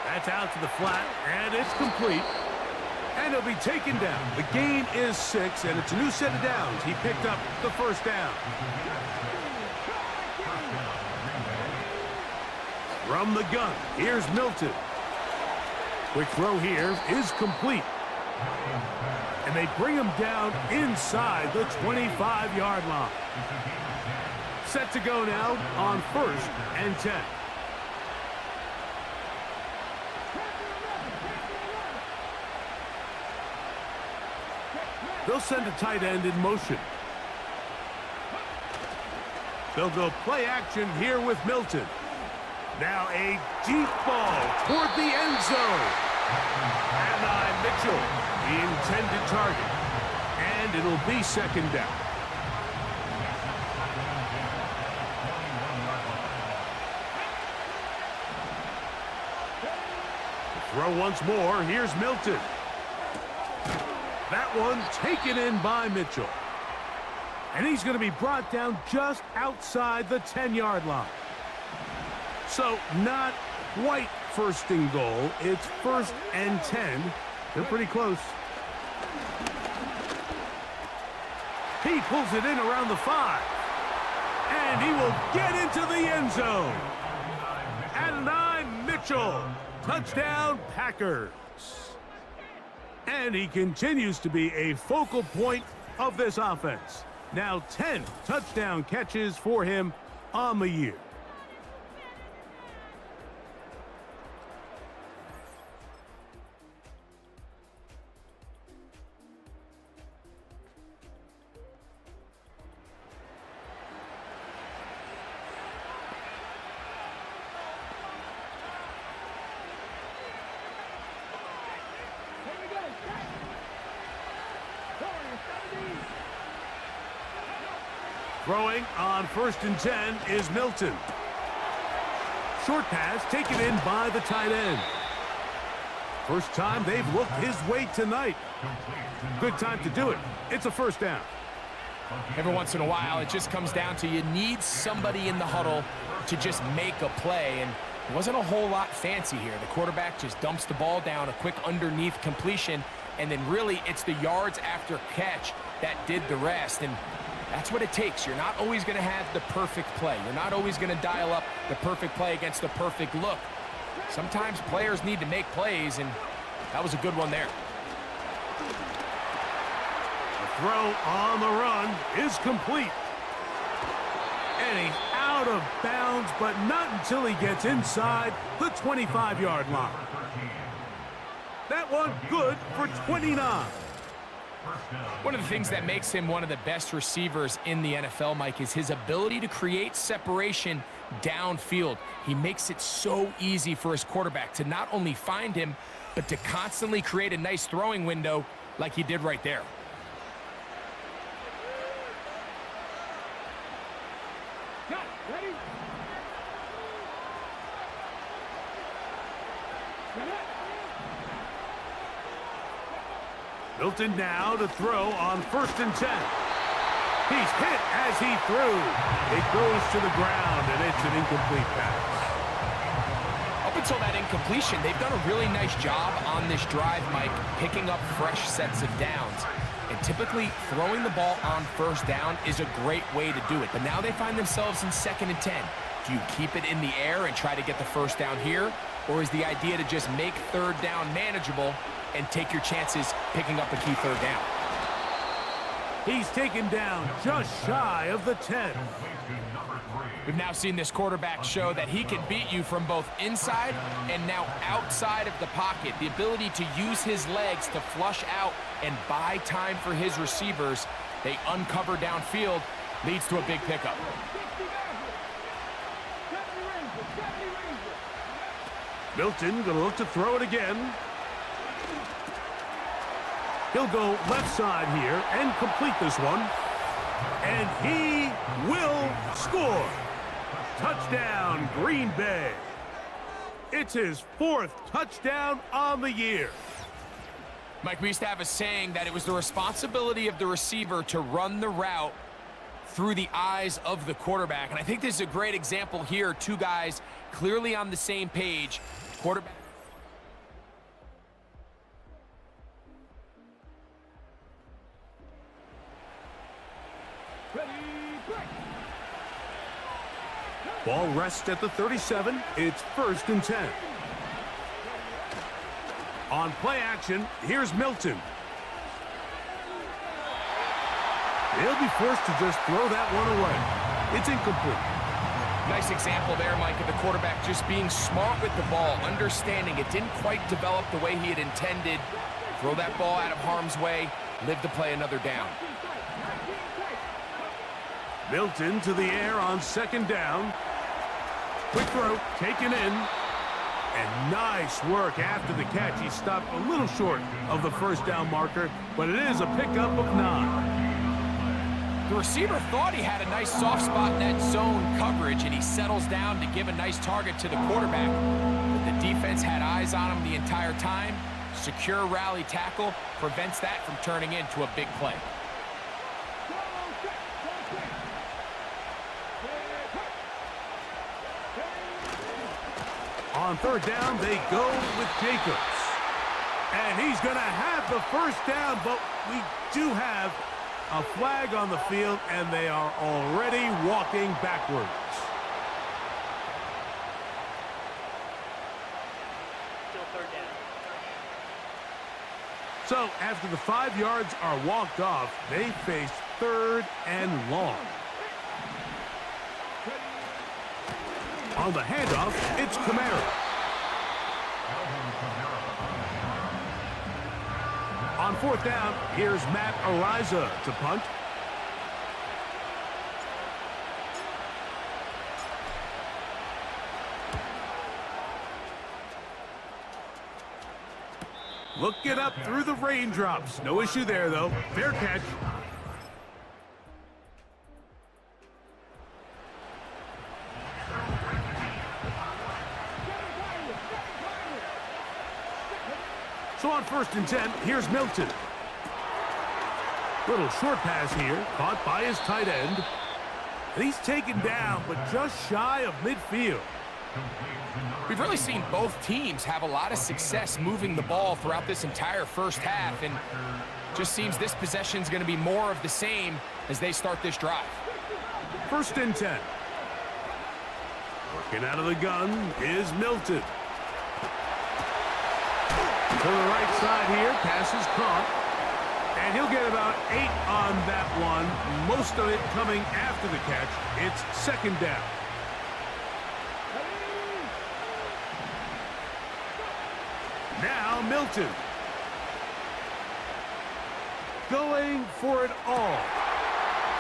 [SPEAKER 7] That's out to the flat, and it's complete. And he'll be taken down. The gain is 6, and it's a new set of downs. He picked up the 1st down. From the gun, here's Milton. Quick throw here is complete. And they bring him down inside the 25-yard line. Set to go now on 1st and 10. They'll send a tight end in motion. They'll go play action here with Milton. Now a deep ball toward the end zone. And Mitchell, the intended target. And it'll be 2nd down. Throw once more. Here's Milton. That one taken in by Mitchell. And he's going to be brought down just outside the 10-yard line. So not quite 1st and goal. It's 1st and 10. They're pretty close. He pulls it in around the 5. And he will get into the end zone. And Mitchell. Touchdown, Packers. And he continues to be a focal point of this offense. Now 10 touchdown catches for him on the year. Throwing on 1st and 10 is Milton. Short pass taken in by the tight end. First time they've looked his way tonight. Good time to do it. It's a 1st down.
[SPEAKER 8] Every once in a while, it just comes down to you need somebody in the huddle to just make a play. And it wasn't a whole lot fancy here. The quarterback just dumps the ball down, a quick underneath completion, and then really it's the yards after catch that did the rest. And That's what it takes. You're not always going to have the perfect play. You're not always going to dial up the perfect play against the perfect look. Sometimes players need to make plays, and that was a good one there.
[SPEAKER 7] The throw on the run is complete. And he's out of bounds, but not until he gets inside the 25-yard line. That one good for 29.
[SPEAKER 8] One of the things that makes him one of the best receivers in the NFL, Mike, is his ability to create separation downfield. He makes it so easy for his quarterback to not only find him, but to constantly create a nice throwing window like he did right there.
[SPEAKER 5] Ready?
[SPEAKER 7] Milton now to throw on 1st and 10. He's hit as he threw. It goes to the ground, and it's an incomplete pass.
[SPEAKER 8] Up until that incompletion, they've done a really nice job on this drive, Mike, picking up fresh sets of downs. And typically, throwing the ball on 1st down is a great way to do it. But now they find themselves in 2nd and 10. Do you keep it in the air and try to get the 1st down here? Or is the idea to just make 3rd down manageable and take your chances picking up a key 3rd down?
[SPEAKER 7] He's taken down just shy of the 10.
[SPEAKER 8] We've now seen this quarterback show that he can beat you from both inside and now outside of the pocket. The ability to use his legs to flush out and buy time for his receivers. They uncover downfield, leads to a big pickup.
[SPEAKER 7] Milton going to look to throw it again. He'll go left side here and complete this one. And he will score. Touchdown, Green Bay. It's his 4th touchdown on the year.
[SPEAKER 8] Mike, we used to have a saying that it was the responsibility of the receiver to run the route through the eyes of the quarterback. And I think this is a great example here. Two guys clearly on the same page. Quarterback.
[SPEAKER 7] Ball rests at the 37. It's 1st and 10. On play action, here's Milton. He'll be forced to just throw that one away. It's incomplete.
[SPEAKER 8] Nice example there, Mike, of the quarterback just being smart with the ball, understanding it didn't quite develop the way he had intended. Throw that ball out of harm's way, live to play another down.
[SPEAKER 7] Milton to the air on 2nd down. Quick throw, taken in. And nice work after the catch. He stopped a little short of the 1st down marker, but it is a pickup of 9.
[SPEAKER 8] The receiver thought he had a nice soft spot in that zone coverage, and he settles down to give a nice target to the quarterback. But the defense had eyes on him the entire time. Secure rally tackle prevents that from turning into a big play.
[SPEAKER 7] On 3rd down, they go with Jacobs. And he's going to have the 1st down, but we do have a flag on the field, and they are already walking backwards.
[SPEAKER 5] Still 3rd down.
[SPEAKER 7] So after the 5 yards are walked off, they face 3rd and long. On the handoff, it's Kamara. On 4th down, here's Matt Ariza to punt. Look it up through the raindrops. No issue there, though. Fair catch. So on 1st and 10, here's Milton. Little short pass here, caught by his tight end. And he's taken down, but just shy of midfield.
[SPEAKER 8] We've really seen both teams have a lot of success moving the ball throughout this entire 1st half, and Just seems this possession is going to be more of the same as they start this drive.
[SPEAKER 7] 1st and 10. Working out of the gun is Milton. To the right side here, pass is caught. And he'll get about 8 on that one, most of it coming after the catch. It's 2nd down. Now Milton. Going for it all.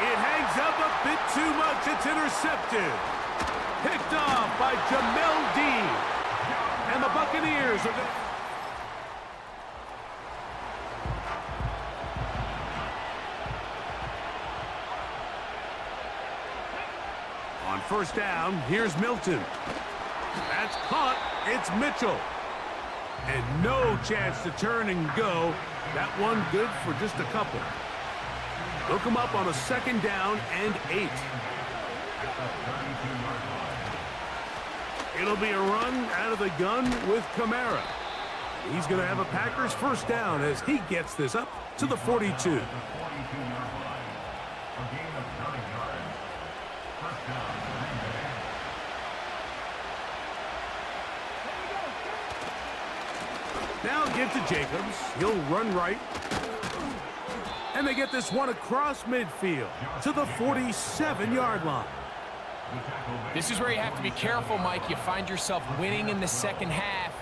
[SPEAKER 7] It hangs up a bit too much. It's intercepted. Picked off by Jamel Dean. And the Buccaneers are going to... On 1st down, here's Milton. That's caught. It's Mitchell. And no chance to turn and go. That one good for just a couple. They'll come up on a 2nd down and 8. It'll be a run out of the gun with Kamara. He's going to have a Packers 1st down as he gets this up to the 42. Now give to Jacobs. He'll run right. And they get this one across midfield to the 47-yard line.
[SPEAKER 8] This is where you have to be careful, Mike. You find yourself winning in the 2nd half.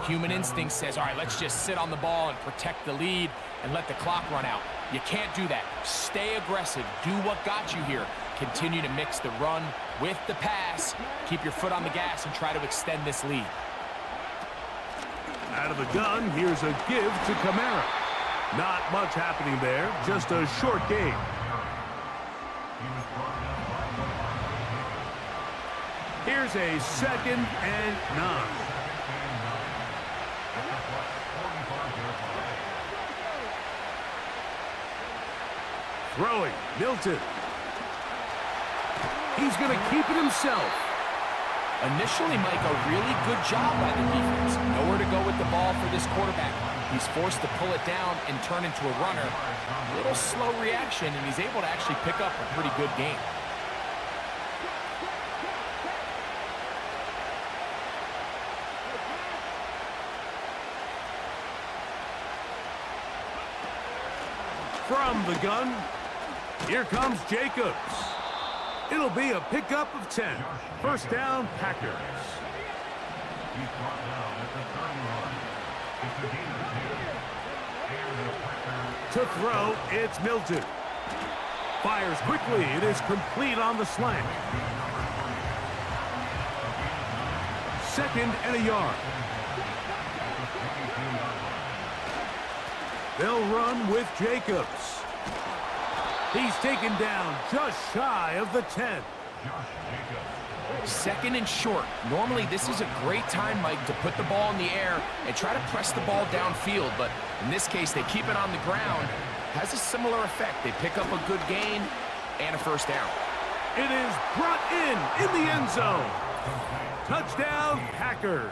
[SPEAKER 8] Human instinct says, all right, let's just sit on the ball and protect the lead and let the clock run out. You can't do that. Stay aggressive. Do what got you here. Continue to mix the run with the pass. Keep your foot on the gas and try to extend this lead.
[SPEAKER 7] Out of the gun, here's a give to Kamara. Not much happening there, just a short game. Here's a 2nd and 9. Throwing, Milton. He's going to keep it himself.
[SPEAKER 8] Initially, Mike, a really good job by the defense. Nowhere to go with the ball for this quarterback. He's forced to pull it down and turn into a runner. A little slow reaction, and he's able to actually pick up a pretty good game.
[SPEAKER 7] From the gun, here comes Jacobs. It'll be a pickup of 10. 1st down, Packers. To throw, it's Milton. Fires quickly. It is complete on the slant. 2nd and a yard. They'll run with Jacobs. He's taken down just shy of the 10.
[SPEAKER 8] 2nd and short. Normally, this is a great time, Mike, to put the ball in the air and try to press the ball downfield. But in this case, they keep it on the ground. Has a similar effect. They pick up a good gain and a 1st down.
[SPEAKER 7] It is brought in the end zone. Touchdown, Packers.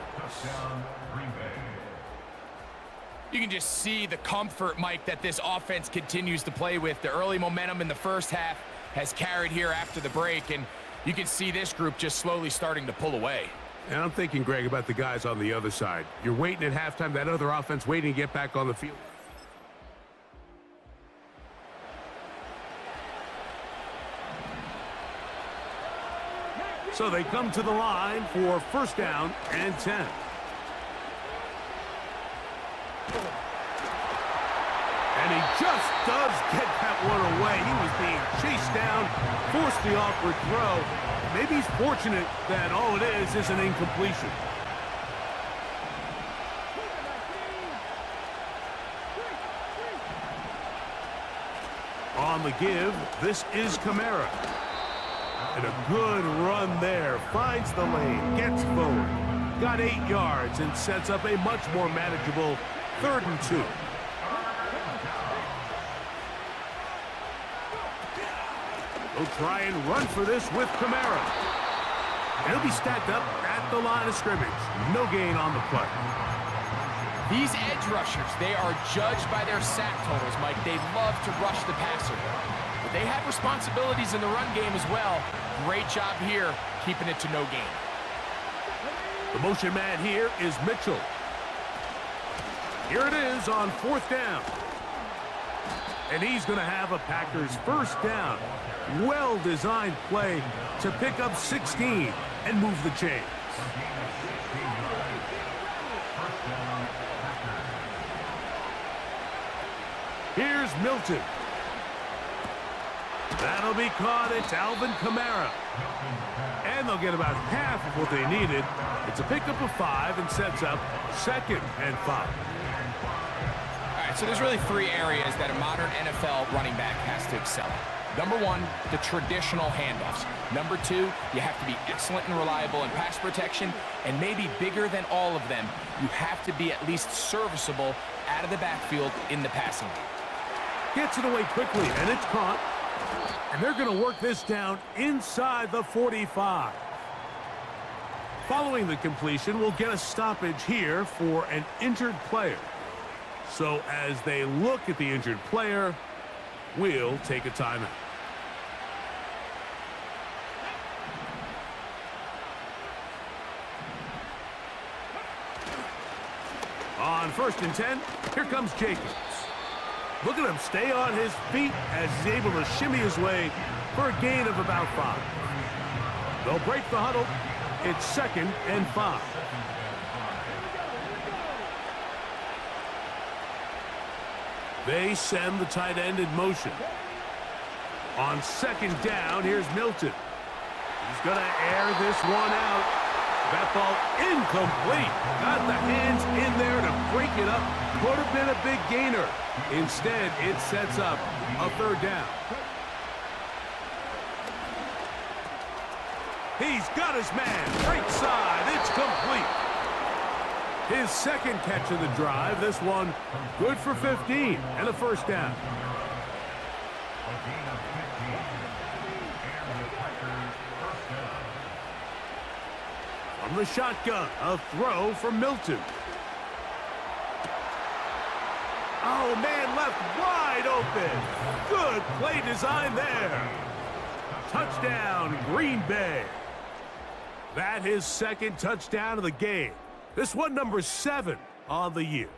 [SPEAKER 8] You can just see the comfort, Mike, that this offense continues to play with. The early momentum in the 1st half has carried here after the break, and you can see this group just slowly starting to pull away.
[SPEAKER 7] And I'm thinking, Greg, about the guys on the other side. You're waiting at halftime, that other offense waiting to get back on the field. So they come to the line for 1st down and 10. And he just does get that one away. He was being chased down, forced the awkward throw. Maybe he's fortunate that all it is an incompletion. On the give, this is Kamara. And a good run there. Finds the lane, gets forward. Got 8 yards and sets up a much more manageable 3rd and 2. He'll try and run for this with Kamara. He'll be stacked up at the line of scrimmage. No gain on the play.
[SPEAKER 8] These edge rushers, they are judged by their sack totals, Mike. They love to rush the passer. But they have responsibilities in the run game as well. Great job here, keeping it to no gain.
[SPEAKER 7] The motion man here is Mitchell. Here it is on 4th down. And he's going to have a Packers first down. Well-designed play to pick up 16 and move the chains. Here's Milton. That'll be caught. It's Alvin Kamara. And they'll get about half of what they needed. It's a pickup of 5 and sets up 2nd and 5.
[SPEAKER 8] All right, so there's really 3 areas that a modern NFL running back has to excel at. Number 1, the traditional handoffs. Number 2, you have to be excellent and reliable in pass protection. And maybe bigger than all of them, you have to be at least serviceable out of the backfield in the passing game.
[SPEAKER 7] Gets it away quickly, and it's caught. And they're going to work this down inside the 45. Following the completion, we'll get a stoppage here for an injured player. So as they look at the injured player, we'll take a timeout. On 1st and 10, here comes Jacobs. Look at him stay on his feet as he's able to shimmy his way for a gain of about 5. They'll break the huddle. It's 2nd and 5. They send the tight end in motion. On 2nd down, here's Milton. He's going to air this one out. That ball incomplete. Got the hands in there to break it up. Could have been a big gainer. Instead, it sets up a 3rd down. He's got his man. Right side. It's complete. His 2nd catch of the drive. This one good for 15 and a 1st down. From the shotgun, a throw from Milton. Oh, man, left wide open. Good play design there. Touchdown, Green Bay. That his 2nd touchdown of the game. This one number 7 on the year.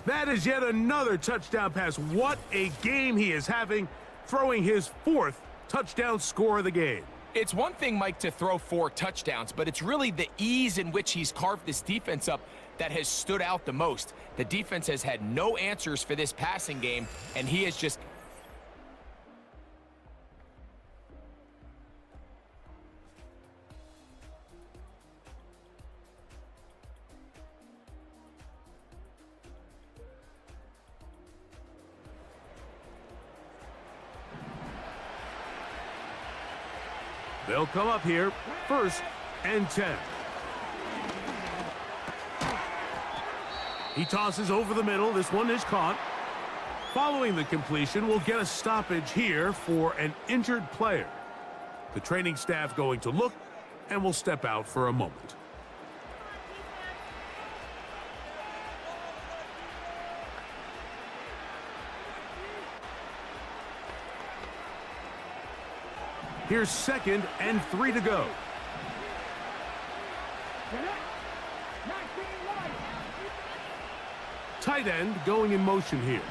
[SPEAKER 7] That is yet another touchdown pass. What a game he is having, throwing his 4th touchdown score of the game.
[SPEAKER 8] It's one thing, Mike, to throw 4 touchdowns, but it's really the ease in which he's carved this defense up that has stood out the most. The defense has had no answers for this passing game, and he has just...
[SPEAKER 7] They'll come up here, 1st and 10. He tosses over the middle. This one is caught. Following the completion, we'll get a stoppage here for an injured player. The training staff going to look, and will step out for a moment. Here's 2nd and 3 to go. Tight end going in motion here.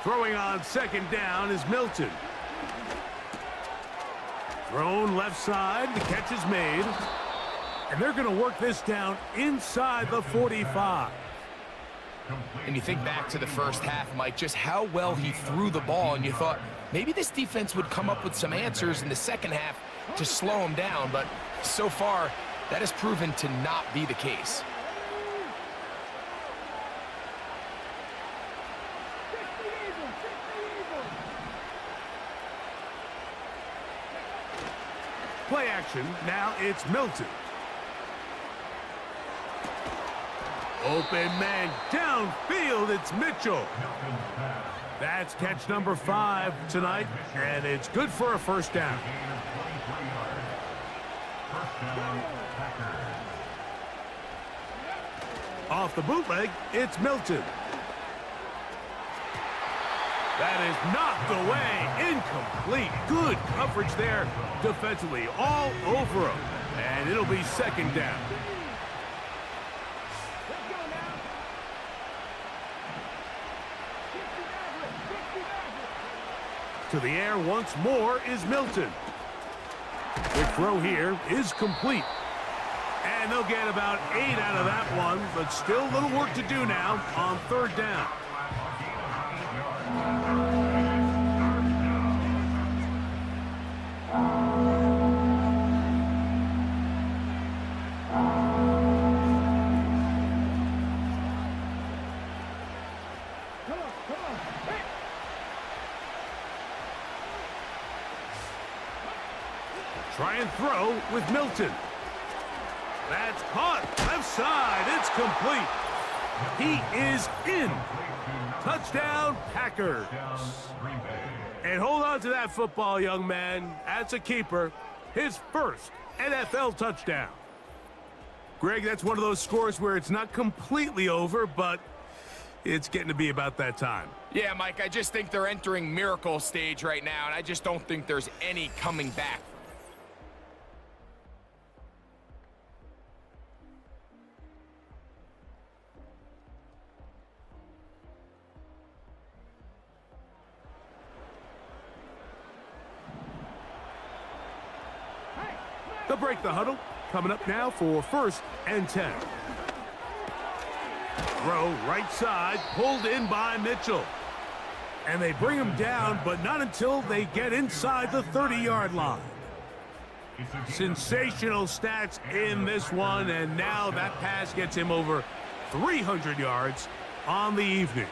[SPEAKER 7] Throwing on 2nd down is Milton. Thrown left side. The catch is made. And they're going to work this down inside the 45.
[SPEAKER 8] And you think back to the first half, Mike, just how well he threw the ball, and you thought maybe this defense would come up with some answers in the second half to slow him down, but so far that has proven to not be the case.
[SPEAKER 7] Play action. Now it's Milton. Open man downfield. It's Mitchell. That's catch number 5 tonight, and it's good for a 1st down. Off the bootleg, it's Milton. That is knocked away. Incomplete. Good coverage there defensively. All over him. And it'll be second down. To the air once more is Milton. The throw here is complete. And they'll get about 8 out of that one, but still a little work to do now on third down. Try and throw with Milton. That's caught. Left side. It's complete. He is in. Touchdown, Packers. And hold on to that football, young man. That's a keeper. His first NFL touchdown. Greg, that's one of those scores where it's not completely over, but it's getting to be about that time.
[SPEAKER 8] Yeah, Mike, I just think they're entering miracle stage right now, and I just don't think there's any coming back.
[SPEAKER 7] They'll break the huddle. Coming up now for 1st and 10. Throw right side, pulled in by Mitchell. And they bring him down, but not until they get inside the 30-yard line. Sensational stats in this one, and now that pass gets him over 300 yards on the evening.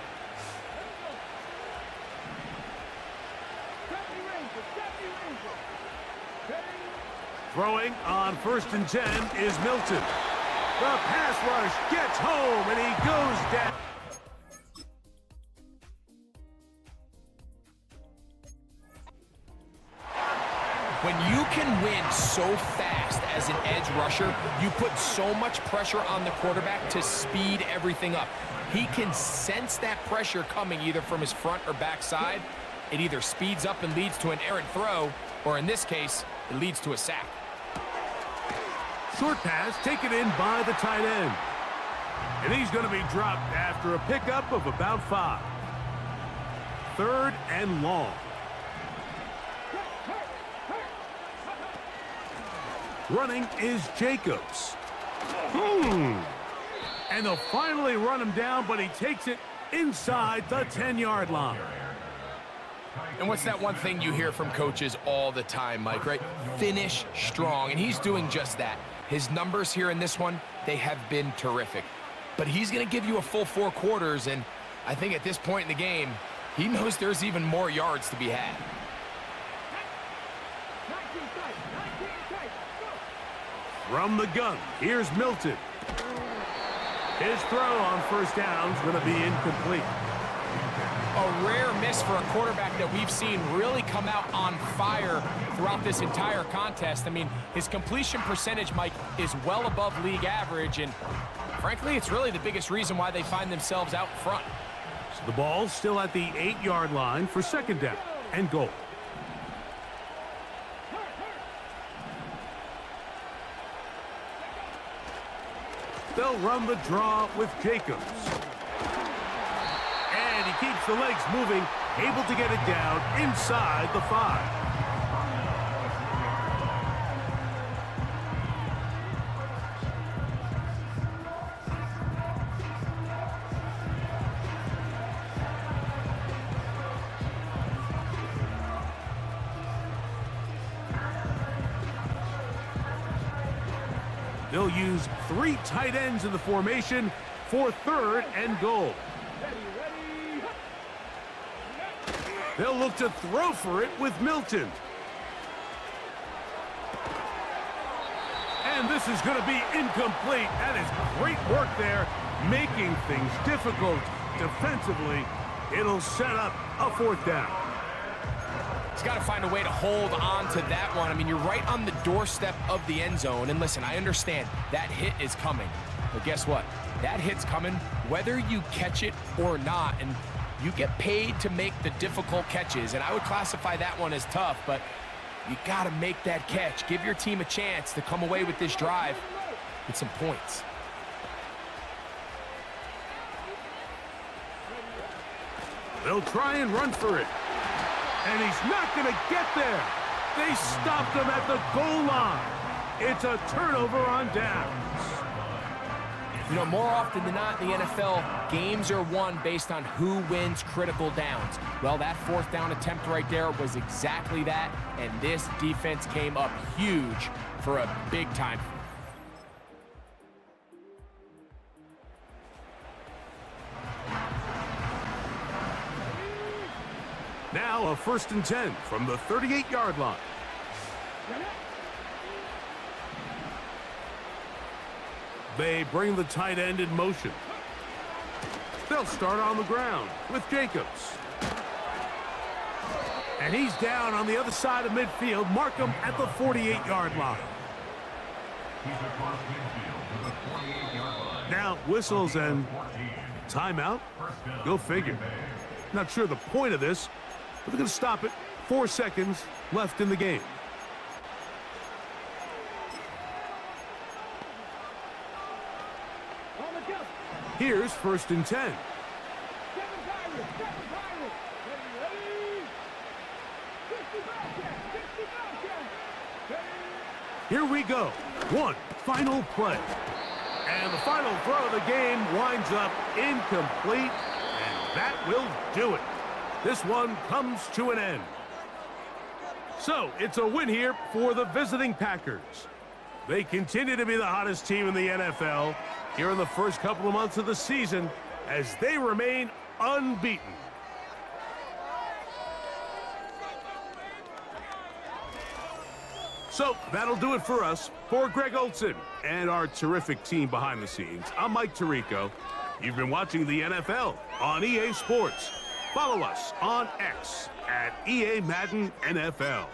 [SPEAKER 7] Throwing on 1st and 10 is Milton. The pass rush gets home, and he goes down.
[SPEAKER 8] When you can win so fast as an edge rusher, you put so much pressure on the quarterback to speed everything up. He can sense that pressure coming either from his front or back side. It either speeds up and leads to an errant throw, or in this case, it leads to a sack.
[SPEAKER 7] Short pass taken in by the tight end. And he's going to be dropped after a pickup of about 5. 3rd and long. Running is Jacobs. And they'll finally run him down, but he takes it inside the 10-yard line.
[SPEAKER 8] And what's that one thing you hear from coaches all the time, Mike, right? Finish strong, and he's doing just that. His numbers here in this one, they have been terrific. But he's going to give you a full 4 quarters, and I think at this point in the game, he knows there's even more yards to be had.
[SPEAKER 7] From the gun, here's Milton. His throw on 1st down is going to be incomplete.
[SPEAKER 8] A rare miss for a quarterback that we've seen really come out on fire throughout this entire contest. I mean, his completion percentage, Mike, is well above league average, and frankly, it's really the biggest reason why they find themselves out front.
[SPEAKER 7] So the ball's still at the 8-yard line for 2nd down and goal. They'll run the draw with Jacobs. And he keeps the legs moving, able to get it down inside the 5. They'll use 3 tight ends in the formation for 3rd and goal. They'll look to throw for it with Milton. And this is going to be incomplete. That is great work there, making things difficult defensively. It'll set up a 4th down.
[SPEAKER 8] He's got to find a way to hold on to that one. I mean, you're right on the doorstep of the end zone. And listen, I understand that hit is coming. But guess what? That hit's coming whether you catch it or not, and you get paid to make the difficult catches, and I would classify that one as tough, but you got to make that catch. Give your team a chance to come away with this drive with some points.
[SPEAKER 7] They'll try and run for it. And he's not going to get there. They stopped him at the goal line. It's a turnover on downs.
[SPEAKER 8] You know, more often than not in the NFL, games are won based on who wins critical downs. Well, that fourth down attempt right there was exactly that, and this defense came up huge for a big time.
[SPEAKER 7] Now a 1st and 10 from the 38-yard line. They bring the tight end in motion. They'll start on the ground with Jacobs. And he's down on the other side of midfield. Mark him at the 48-yard line.
[SPEAKER 6] He's across midfield to the 48-yard line.
[SPEAKER 7] Now whistles and timeout. Go figure. Not sure the point of this, but they're going to stop it. 4 seconds left in the game. Here's 1st and 10. Here we go. One final play. And the final throw of the game winds up incomplete, and that will do it. This one comes to an end. So it's a win here for the visiting Packers. They continue to be the hottest team in the NFL here in the first couple of months of the season as they remain unbeaten. So that'll do it for us. For Greg Olson and our terrific team behind the scenes, I'm Mike Tirico. You've been watching the NFL on EA Sports. Follow us on X at EA Madden NFL.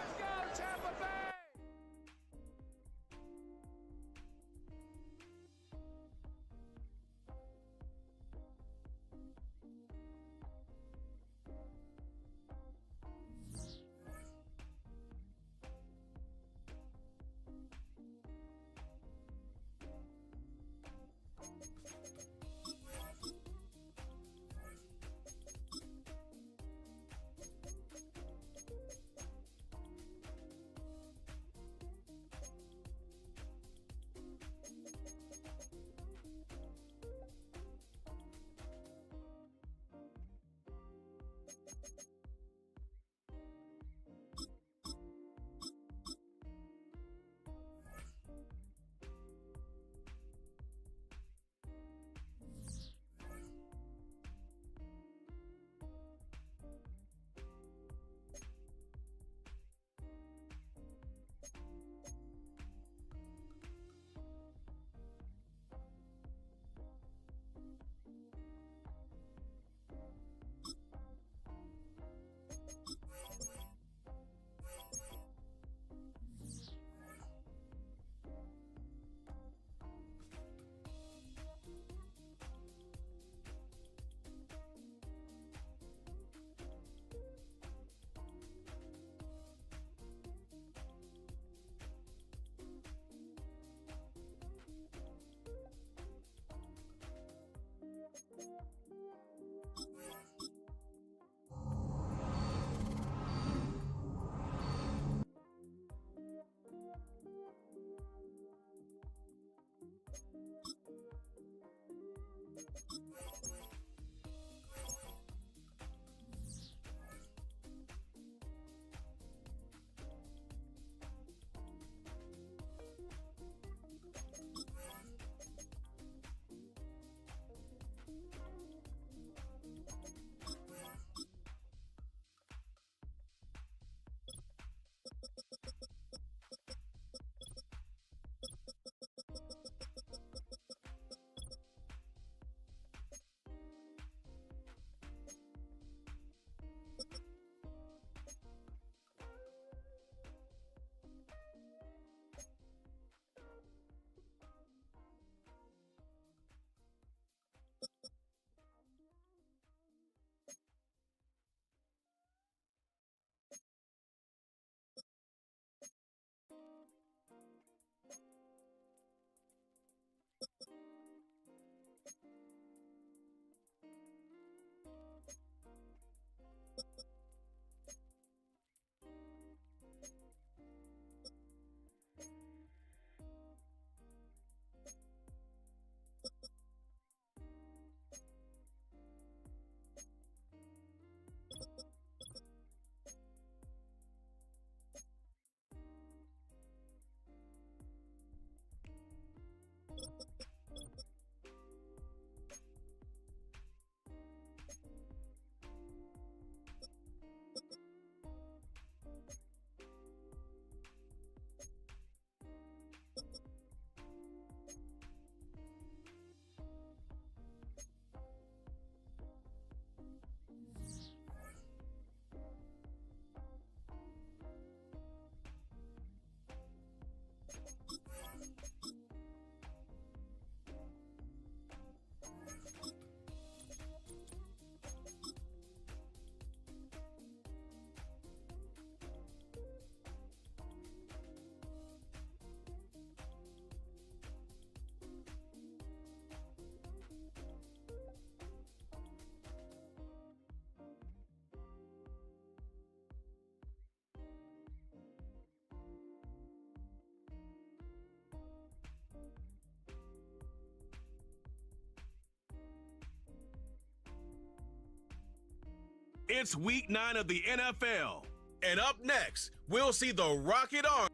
[SPEAKER 1] It's week 9 of the NFL. And up next, we'll see the Rocket Arm.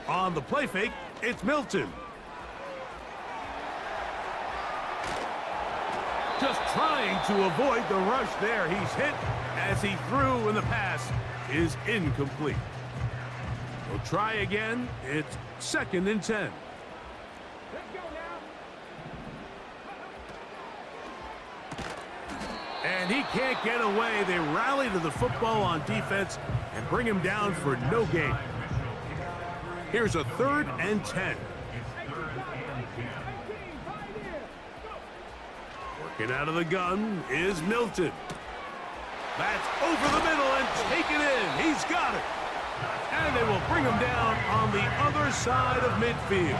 [SPEAKER 7] On the play fake, it's Milton. Just trying to avoid the rush there. He's hit as he threw, and the pass is incomplete. We'll try again. It's 2nd and 10.
[SPEAKER 5] Let's go now.
[SPEAKER 7] And he can't get away. They rally to the football on defense and bring him down for no gain. Here's a 3rd and 10. Working out of the gun is Milton. That's over the middle and taken in. He's got it. And they will bring him down on the other side of midfield.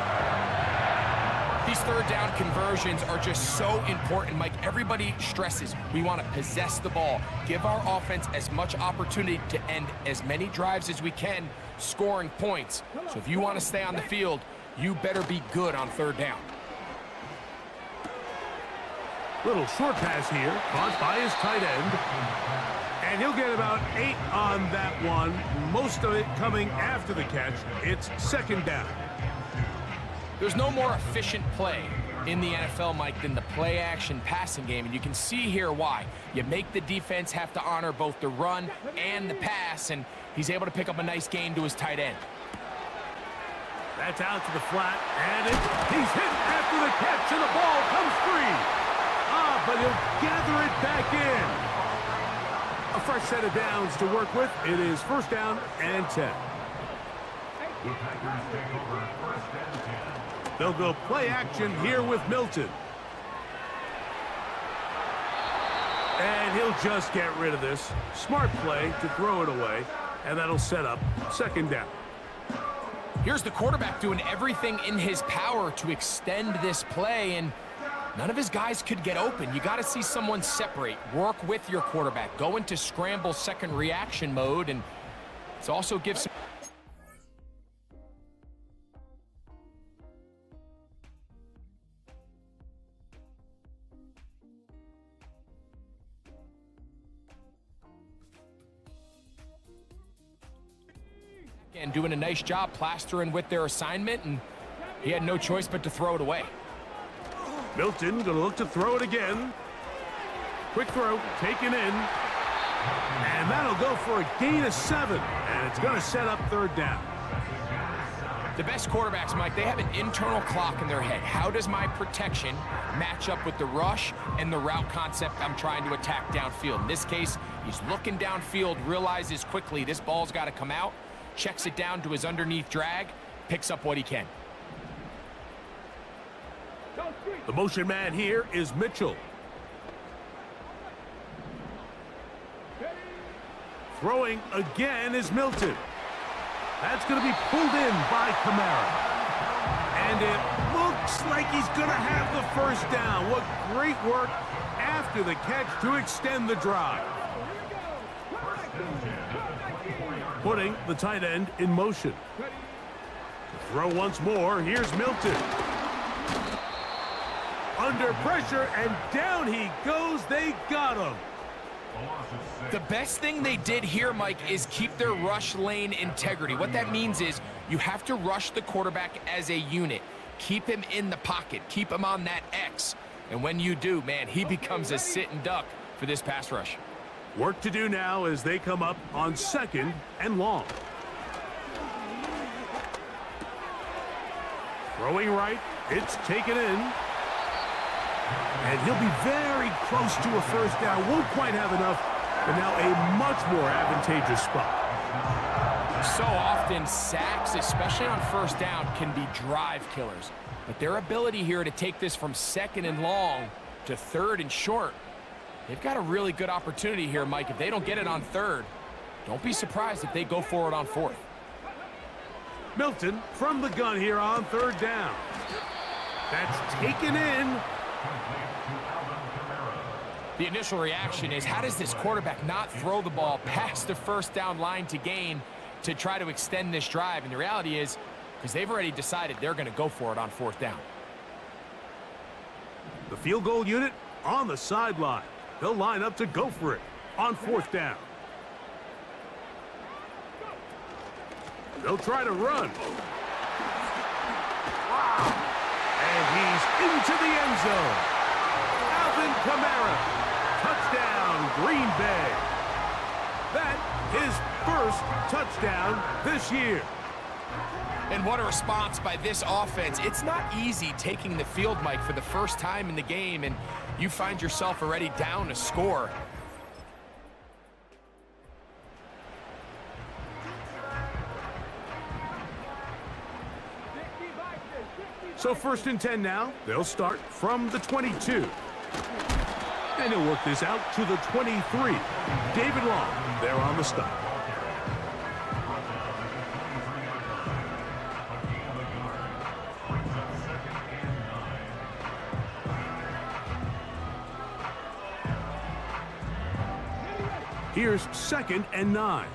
[SPEAKER 8] These 3rd down conversions are just so important, Mike. Everybody stresses we want to possess the ball, give our offense as much opportunity to end as many drives as we can, scoring points. So if you want to stay on the field, you better be good on 3rd down.
[SPEAKER 7] Little short pass here, caught by his tight end. And he'll get about 8 on that one, most of it coming after the catch. It's 2nd down.
[SPEAKER 8] There's no more efficient play in the NFL, Mike, than the play-action passing game, and you can see here why. You make the defense have to honor both the run and the pass, and he's able to pick up a nice gain to his tight end.
[SPEAKER 7] That's out to the flat, and he's hit after the catch, and the ball comes free. But he'll gather it back in. A fresh set of downs to work with. It is 1st down and 10.
[SPEAKER 6] The Packers take over 1st and 10.
[SPEAKER 7] They'll go play action here with Milton. And he'll just get rid of this. Smart play to throw it away, and that'll set up 2nd down.
[SPEAKER 8] Here's the quarterback doing everything in his power to extend this play, and none of his guys could get open. You got to see someone separate, work with your quarterback, go into scramble 2nd reaction mode, and it also gives some... And doing a nice job plastering with their assignment, and he had no choice but to throw it away.
[SPEAKER 7] Milton going to look to throw it again. Quick throw, taken in. And that'll go for a gain of 7. And it's going to set up 3rd down.
[SPEAKER 8] The best quarterbacks, Mike, they have an internal clock in their head. How does my protection match up with the rush and the route concept I'm trying to attack downfield? In this case, he's looking downfield, realizes quickly this ball's got to come out, checks it down to his underneath drag, picks up what he can.
[SPEAKER 7] The motion man here is Mitchell. Throwing again is Milton. That's going to be pulled in by Kamara. And it looks like he's going to have the 1st down. What great work after the catch to extend the drive. Putting the tight end in motion. Throw once more. Here's Milton. Under pressure, and down he goes. They got him.
[SPEAKER 8] The best thing they did here, Mike, is keep their rush lane integrity. What that means is you have to rush the quarterback as a unit. Keep him in the pocket. Keep him on that X. And when you do, man, he becomes a sitting duck for this pass rush.
[SPEAKER 7] Work to do now as they come up on 2nd and long. Throwing right, it's taken in. And he'll be very close to a 1st down. Won't quite have enough, but now a much more advantageous spot.
[SPEAKER 8] So often, sacks, especially on 1st down, can be drive killers. But their ability here to take this from 2nd and long to 3rd and short, they've got a really good opportunity here, Mike. If they don't get it on 3rd, Don't be surprised if they go for it on 4th.
[SPEAKER 7] Milton from the gun here on 3rd down. That's taken in.
[SPEAKER 8] The initial reaction is, how does this quarterback not throw the ball past the 1st down line to gain to try to extend this drive? And the reality is, because they've already decided they're going to go for it on 4th down.
[SPEAKER 7] The field goal unit on the sideline. They'll line up to go for it on 4th down. They'll try to run. And he's into the end zone. Alvin Kamara. Touchdown, Green Bay. That his first touchdown this year.
[SPEAKER 8] And what a response by this offense. It's not easy taking the field, Mike, for the first time in the game, and you find yourself already down a score.
[SPEAKER 7] So 1st and 10 now. They'll start from the 22. And he'll work this out to the 23. David Long there on the stop. Here's 2nd and 9.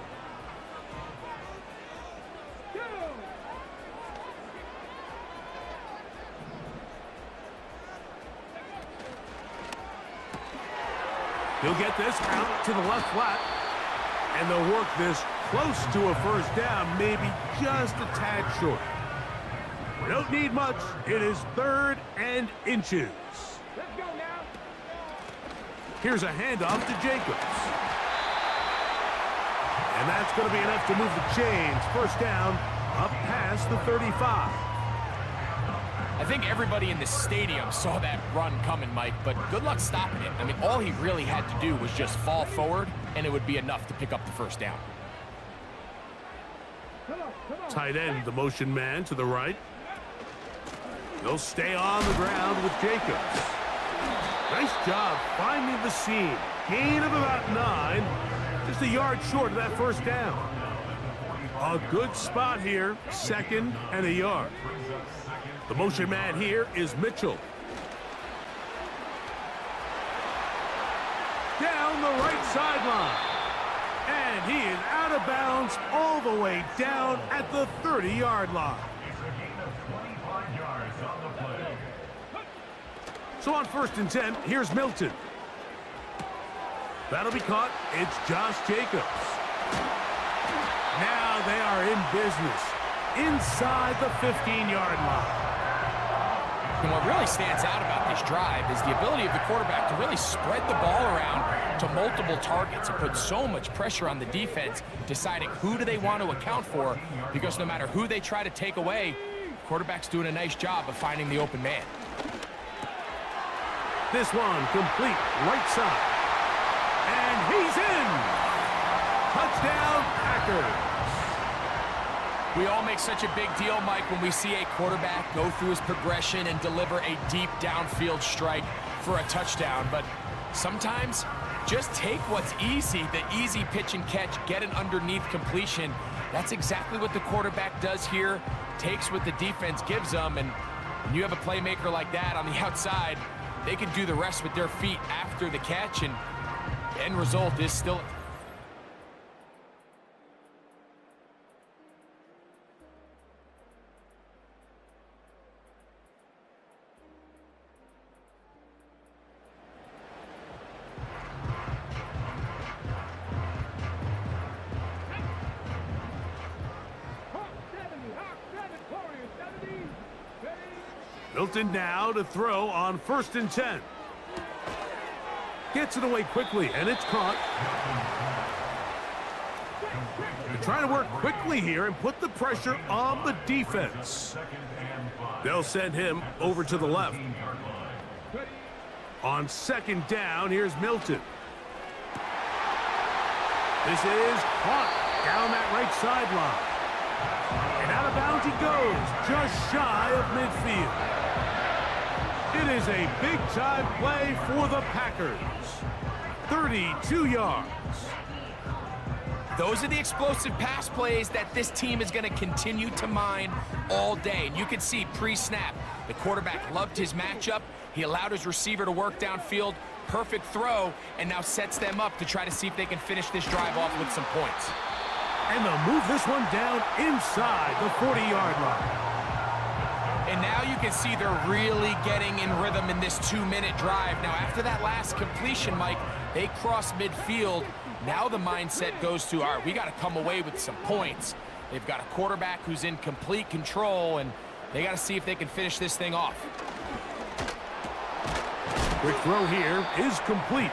[SPEAKER 7] He'll get this out to the left flat, and they'll work this close to a 1st down, maybe just a tad short. Don't need much. It is 3rd and inches.
[SPEAKER 5] Let's go now.
[SPEAKER 7] Here's a handoff to Jacobs. And that's going to be enough to move the chains. 1st down, up past the 35.
[SPEAKER 8] I think everybody in the stadium saw that run coming, Mike, but good luck stopping it. I mean, all he really had to do was just fall forward, and it would be enough to pick up the 1st down.
[SPEAKER 7] Tight end, the motion man to the right. They'll stay on the ground with Jacobs. Nice job finding the seam. Gain of about 9. Just a yard short of that 1st down. A good spot here. 2nd and a yard. The motion man here is Mitchell. Down the right sideline. And he is out of bounds all the way down at the 30-yard line. So on 1st and 10, here's Milton. That'll be caught. It's Josh Jacobs. Now they are in business inside the 15-yard line.
[SPEAKER 8] And what really stands out about this drive is the ability of the quarterback to really spread the ball around to multiple targets and put so much pressure on the defense, deciding who do they want to account for, because no matter who they try to take away, the quarterback's doing a nice job of finding the open man.
[SPEAKER 7] This one complete right side. And he's in. Touchdown, Packers.
[SPEAKER 8] We all make such a big deal, Mike, when we see a quarterback go through his progression and deliver a deep downfield strike for a touchdown. But sometimes just take what's easy, the easy pitch and catch, get an underneath completion. That's exactly what the quarterback does here, takes what the defense gives them, and when you have a playmaker like that on the outside, they can do the rest with their feet after the catch, and the end result is still...
[SPEAKER 7] Milton now to throw on 1st and 10. Gets it away quickly, and it's caught. They're trying to work quickly here and put the pressure on the defense. They'll send him over to the left. On 2nd down, here's Milton. This is caught down that right sideline. And out of bounds he goes, just shy of midfield. It is a big-time play for the Packers. 32 yards.
[SPEAKER 8] those are the explosive pass plays that this team is going to continue to mine all day. And you can see pre-snap, the quarterback loved his matchup. He allowed his receiver to work downfield. Perfect throw, and now sets them up to try to see if they can finish this drive off with some points.
[SPEAKER 7] And they'll move this one down inside the 40-yard line.
[SPEAKER 8] And now you can see they're really getting in rhythm in this 2-minute drive. Now, after that last completion, Mike, they cross midfield. Now the mindset goes to, all right, we got to come away with some points. They've got a quarterback who's in complete control, and they got to see if they can finish this thing off.
[SPEAKER 7] Quick throw here is complete.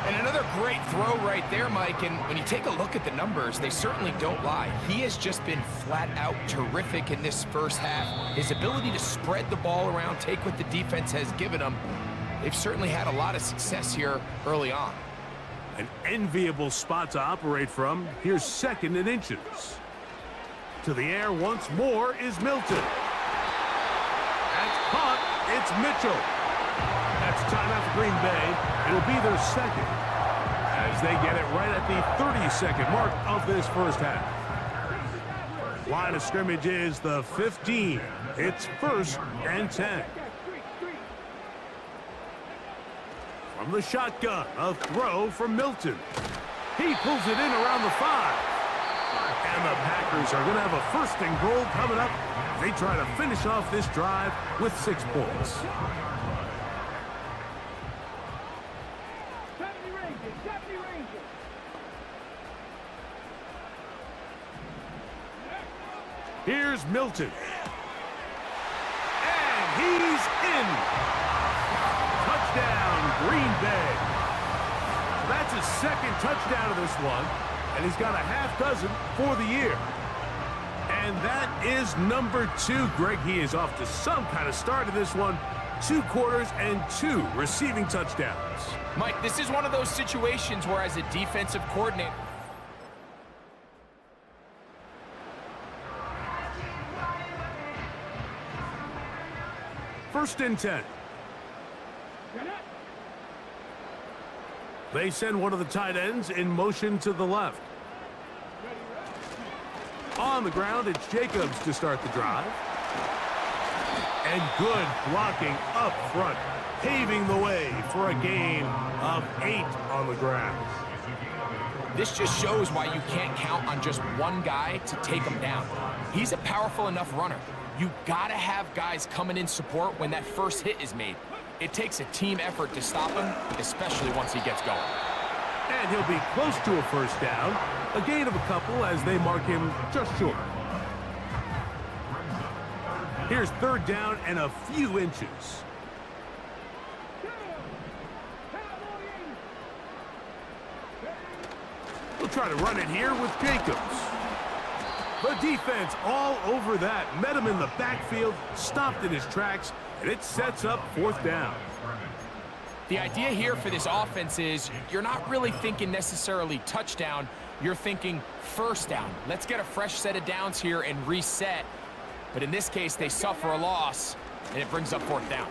[SPEAKER 8] And another great throw right there, Mike. And when you take a look at the numbers, they certainly don't lie. He has just been flat out terrific in this first half. His ability to spread the ball around, take what the defense has given him. They've certainly had a lot of success here early on.
[SPEAKER 7] An enviable spot to operate from. Here's 2nd and inches. To the air once more is Milton. That's caught. It's Mitchell. That's timeout for Green Bay. It'll be their 2nd as they get it right at the 30-second mark of this first half. Line of scrimmage is the 15. It's 1st and 10. From the shotgun, a throw from Milton. He pulls it in around the 5. And the Packers are going to have a 1st and goal coming up. They try to finish off this drive with 6 points. Here's Milton. And he's in. Touchdown, Green Bay. That's his 2nd touchdown of this one, and he's got a half dozen for the year. And that is number 2. Greg, he is off to some kind of start in this one. 2 quarters and 2 receiving touchdowns.
[SPEAKER 8] Mike, this is one of those situations where as a defensive coordinator,
[SPEAKER 7] 1st and 10. They send one of the tight ends in motion to the left. On the ground, it's Jacobs to start the drive. And good blocking up front, paving the way for a gain of 8 on the ground.
[SPEAKER 8] this just shows why you can't count on just one guy to take him down. He's a powerful enough runner. You gotta have guys coming in support when that first hit is made. It takes a team effort to stop him, especially once he gets going.
[SPEAKER 7] And he'll be close to a first down. A gain of a couple as they mark him just short. Here's third down and a few inches. We'll try to run it here with Jacobs. The defense all over that. Met him in the backfield, stopped in his tracks, and it sets up fourth down.
[SPEAKER 8] The idea here for this offense is you're not really thinking necessarily touchdown. You're thinking first down. Let's get a fresh set of downs here and reset. But in this case, they suffer a loss, and it brings up fourth down.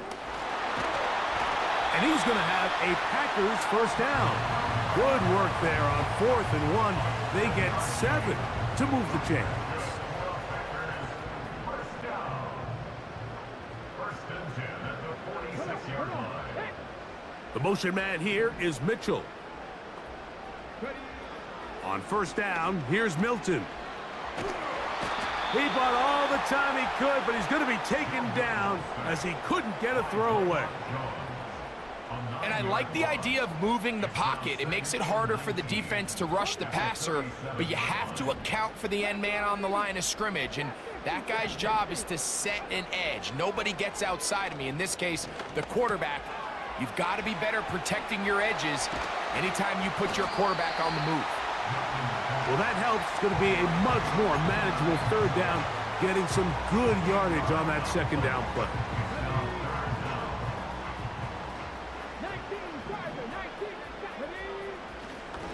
[SPEAKER 7] And he's going to have a Packers first down. Good work there on 4th and 1. They get 7 to move the chains. The motion man here is Mitchell. On first down, here's Milton. He bought all the time he could, but he's going to be taken down as he couldn't get a throw away.
[SPEAKER 8] And I like the idea of moving the pocket. It makes it harder for the defense to rush the passer, but you have to account for the end man on the line of scrimmage, and that guy's job is to set an edge. Nobody gets outside of me. In this case, the quarterback. You've got to be better protecting your edges anytime you put your quarterback on the move.
[SPEAKER 7] Well, that helps. It's going to be a much more manageable third down, getting some good yardage on that second down play.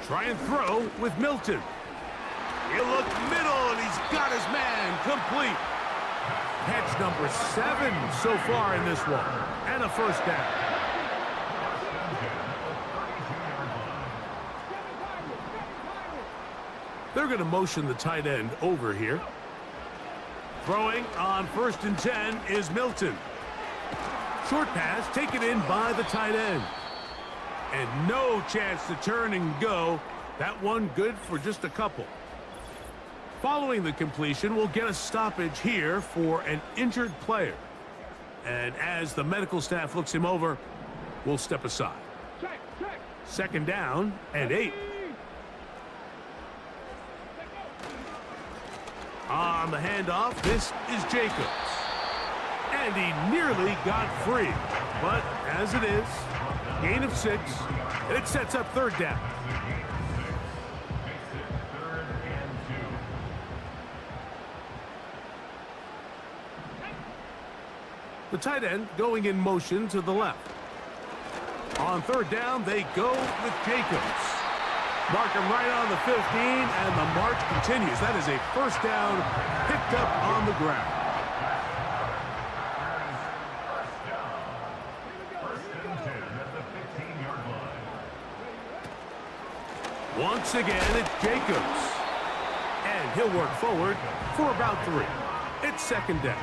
[SPEAKER 7] Try and throw with Milton. He'll look middle, and he's got his man complete. Catch number 7 so far in this one, and a first down. They're going to motion the tight end over here. Throwing on 1st and 10 is Milton. Short pass taken in by the tight end. And no chance to turn and go. That one good for just a couple. Following the completion, we'll get a stoppage here for an injured player. And as the medical staff looks him over, we'll step aside. 2nd down and 8. On the handoff, this is Jacobs. And he nearly got free. But as it is, gain of 6, and it sets up 3rd down. The tight end going in motion to the left. On 3rd down, they go with Jacobs. Mark him right on the 15, and the march continues. That is a 1st down picked up on the ground. Once again, it's Jacobs. And he'll work forward for about 3. It's 2nd down.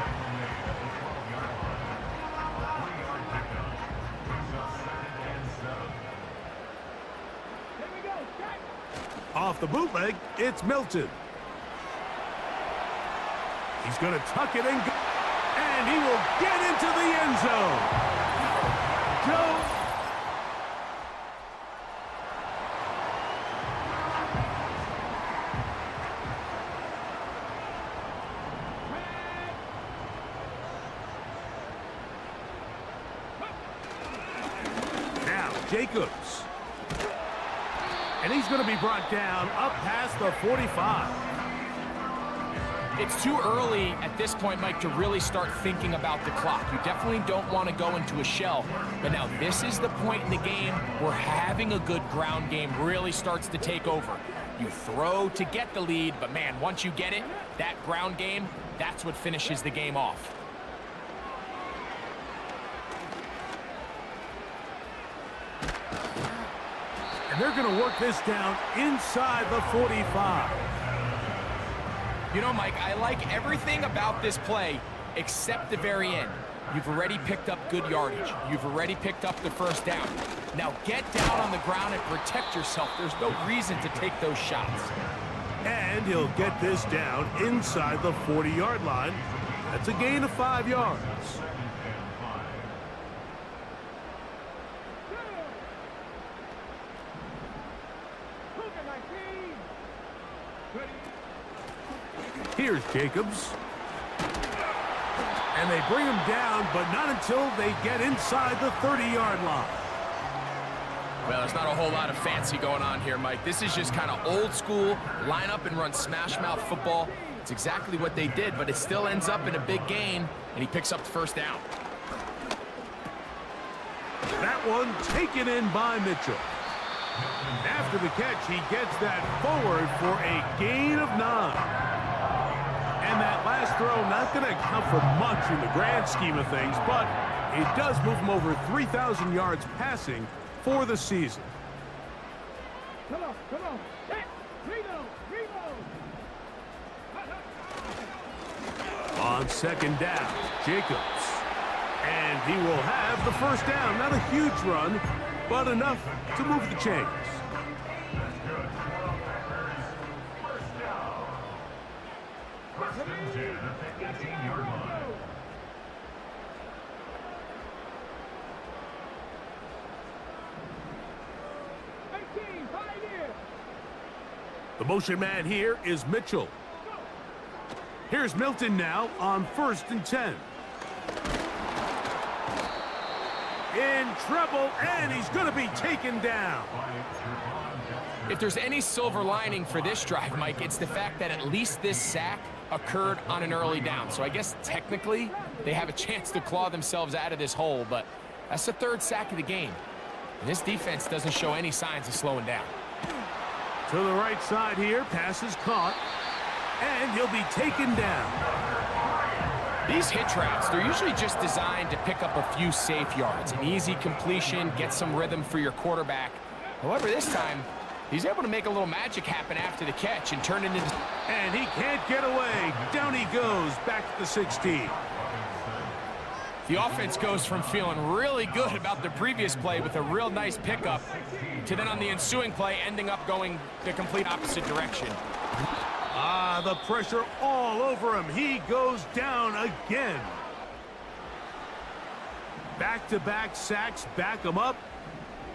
[SPEAKER 7] Off the bootleg, it's Milton. He's going to tuck it in, and he will get into the end zone. Joe. Now, Jacobs. And he's going to be brought down up past the 45.
[SPEAKER 8] It's too early at this point, Mike, to really start thinking about the clock. You definitely don't want to go into a shell. But now this is the point in the game where having a good ground game really starts to take over. You throw to get the lead, but man, once you get it, that ground game, that's what finishes the game off.
[SPEAKER 7] And they're going to work this down inside the 45.
[SPEAKER 8] You know, Mike, I like everything about this play except the very end. You've already picked up good yardage. You've already picked up the 1st down. Now get down on the ground and protect yourself. There's no reason to take those shots.
[SPEAKER 7] And he'll get this down inside the 40-yard line. That's a gain of 5 yards. Here's Jacobs. And they bring him down, but not until they get inside the 30-yard line.
[SPEAKER 8] Well, there's not a whole lot of fancy going on here, Mike. This is just kind of old school, line up and run smash mouth football. It's exactly what they did, but it still ends up in a big gain, and he picks up the 1st down.
[SPEAKER 7] That one taken in by Mitchell. After the catch, he gets that forward for a gain of 9. And that last throw not going to count for much in the grand scheme of things, but it does move him over 3,000 yards passing for the season.
[SPEAKER 5] Come on.
[SPEAKER 7] On 2nd down, Jacobs. And he will have the 1st down. Not a huge run, but enough to move the chains. The motion man here is Mitchell. Here's Milton now on 1st and 10. In trouble, and he's going to be taken down.
[SPEAKER 8] If there's any silver lining for this drive, Mike, it's the fact that at least this sack occurred on an early down. So I guess technically they have a chance to claw themselves out of this hole, but that's the 3rd sack of the game. And this defense doesn't show any signs of slowing down.
[SPEAKER 7] To the right side here, pass is caught, and he'll be taken down.
[SPEAKER 8] These hitch routes, they're usually just designed to pick up a few safe yards. An easy completion, get some rhythm for your quarterback. However, this time, He's able to make a little magic happen after the catch and turn it into...
[SPEAKER 7] And he can't get away. Down he goes, back to the 16.
[SPEAKER 8] The offense goes from feeling really good about the previous play with a real nice pickup to then on the ensuing play ending up going the complete opposite direction.
[SPEAKER 7] Ah, the pressure all over him. He goes down again. Back-to-back sacks back him up.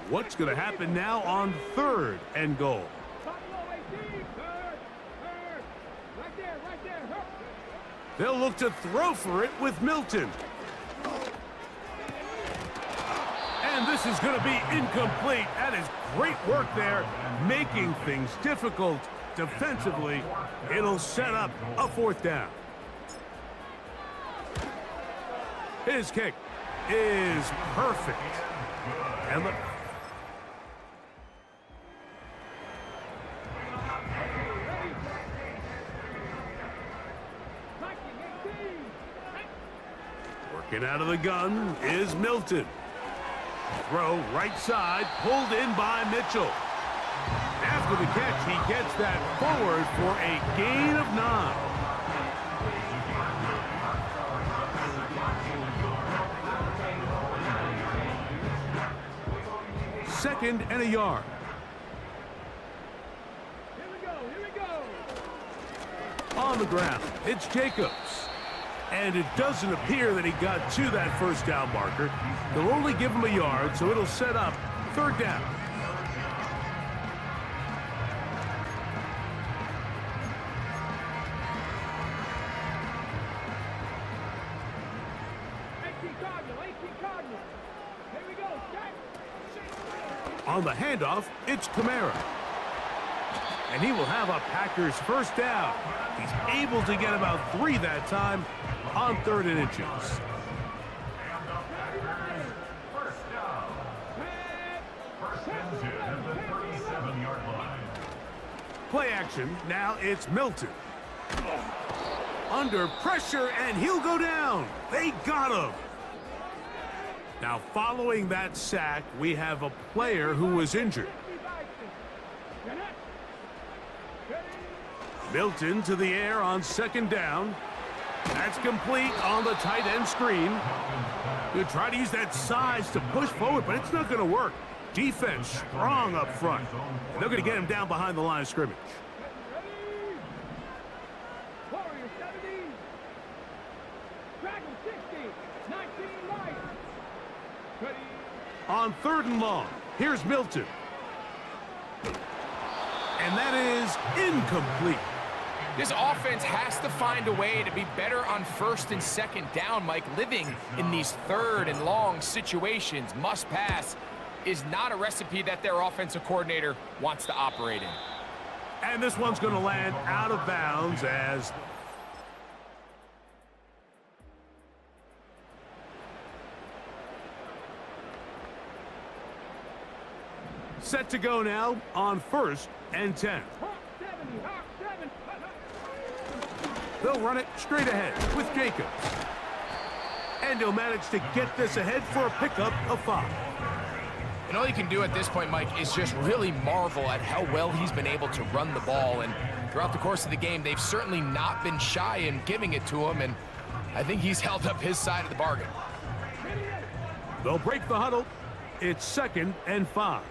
[SPEAKER 7] What's going to happen now on 3rd and goal? They'll look to throw for it with Milton. And this is going to be incomplete. That is great work there, making things difficult defensively. It'll set up a 4th down. His kick is perfect. And the... Working out of the gun is Milton. Throw right side, pulled in by Mitchell. After the catch, he gets that forward for a gain of 9. Second and a yard.
[SPEAKER 5] Here we go.
[SPEAKER 7] On the ground, it's Jacobs. And it doesn't appear that he got to that 1st down marker. They'll only give him a yard, so it'll set up 3rd down. On the handoff, it's Kamara. And he will have a Packers 1st down. He's able to get about 3 that time on 3rd and inches. Play action, now it's Milton. Under pressure, and he'll go down. They got him. Now, following that sack, we have a player who was injured. Milton to the air on 2nd down. That's complete on the tight end screen. You try to use that size to push forward, but it's not going to work. Defense strong up front. They're going to get him down behind the line of scrimmage. On 3rd and long, here's Milton. And that is incomplete.
[SPEAKER 8] This offense has to find a way to be better on 1st and 2nd down, Mike. Living in these 3rd and long situations, must pass, is not a recipe that their offensive coordinator wants to operate in.
[SPEAKER 7] And this one's going to land out of bounds as... Set to go now on 1st and 10. They'll run it straight ahead with Jacobs. And he'll manage to get this ahead for a pickup of 5.
[SPEAKER 8] And all you can do at this point, Mike, is just really marvel at how well he's been able to run the ball. And throughout the course of the game, they've certainly not been shy in giving it to him. And I think he's held up his side of the bargain.
[SPEAKER 7] They'll break the huddle. It's 2nd and 5.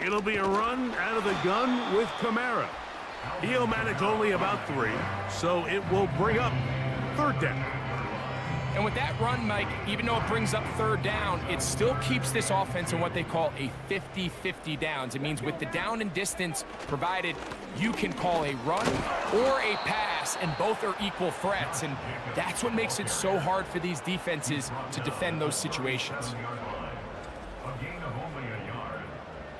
[SPEAKER 7] It'll be a run out of the gun with Kamara. He'll manage only about 3, so it will bring up 3rd down.
[SPEAKER 8] And with that run, Mike, even though it brings up 3rd down, it still keeps this offense in what they call a 50-50 downs. It means with the down and distance provided, you can call a run or a pass, and both are equal threats. And that's what makes it so hard for these defenses to defend those situations.
[SPEAKER 6] A gain of only a yard.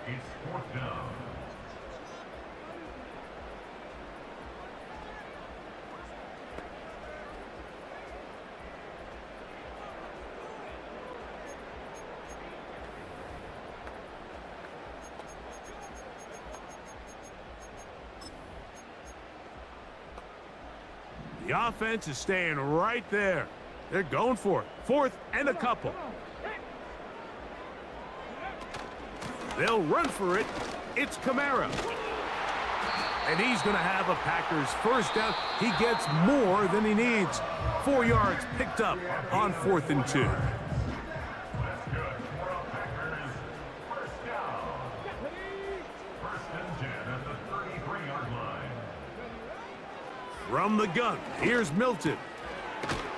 [SPEAKER 6] It's 4th down.
[SPEAKER 7] The offense is staying right there. They're going for it. 4th and a couple. They'll run for it. It's Kamara. And he's going to have a Packers first down. He gets more than he needs. 4 yards picked up on 4th and 2. From the gun, here's Milton.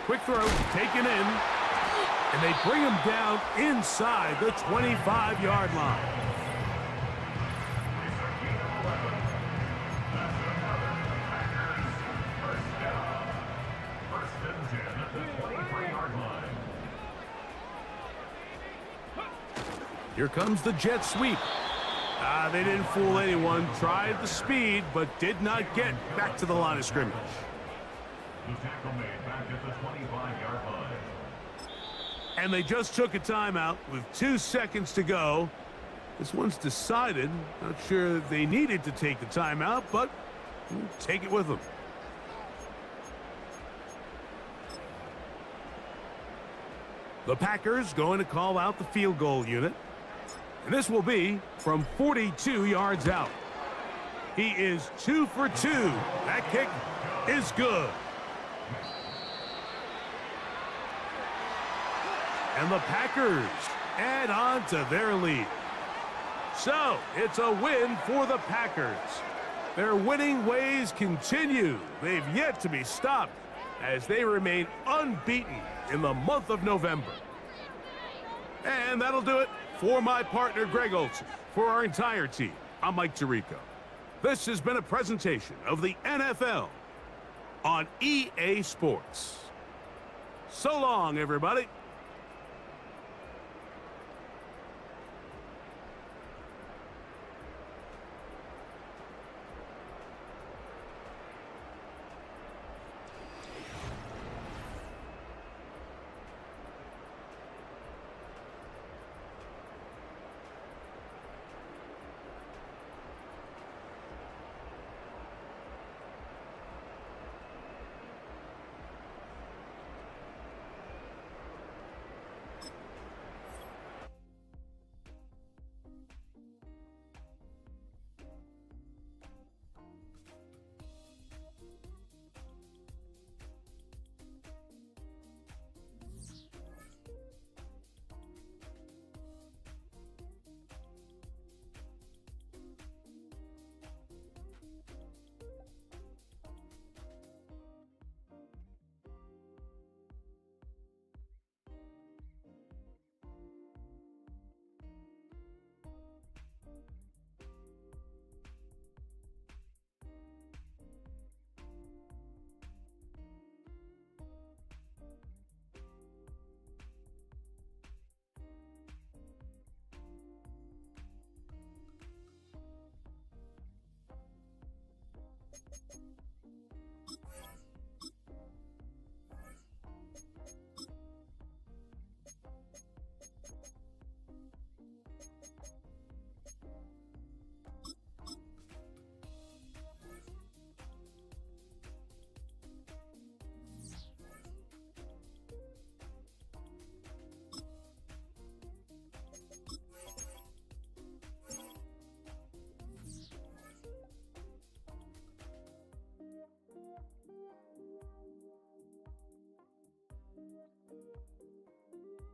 [SPEAKER 7] Quick throw, taken in. And they bring him down inside the 25-yard line. Here comes the jet sweep. They didn't fool anyone. Tried the speed, but did not get back to the line of scrimmage.
[SPEAKER 6] The tackle made back at the 25-yard line.
[SPEAKER 7] And they just took a timeout with 2 seconds to go. This one's decided. Not sure that they needed to take the timeout, but we'll take it with them. The Packers going to call out the field goal unit. And this will be from 42 yards out. He is 2 for 2. That kick is good. And the Packers add on to their lead. So, it's a win for the Packers. Their winning ways continue. They've yet to be stopped as they remain unbeaten in the month of November. And that'll do it for my partner, Greg Olson. For our entire team, I'm Mike Tirico. This has been a presentation of the NFL on EA Sports. So long, everybody.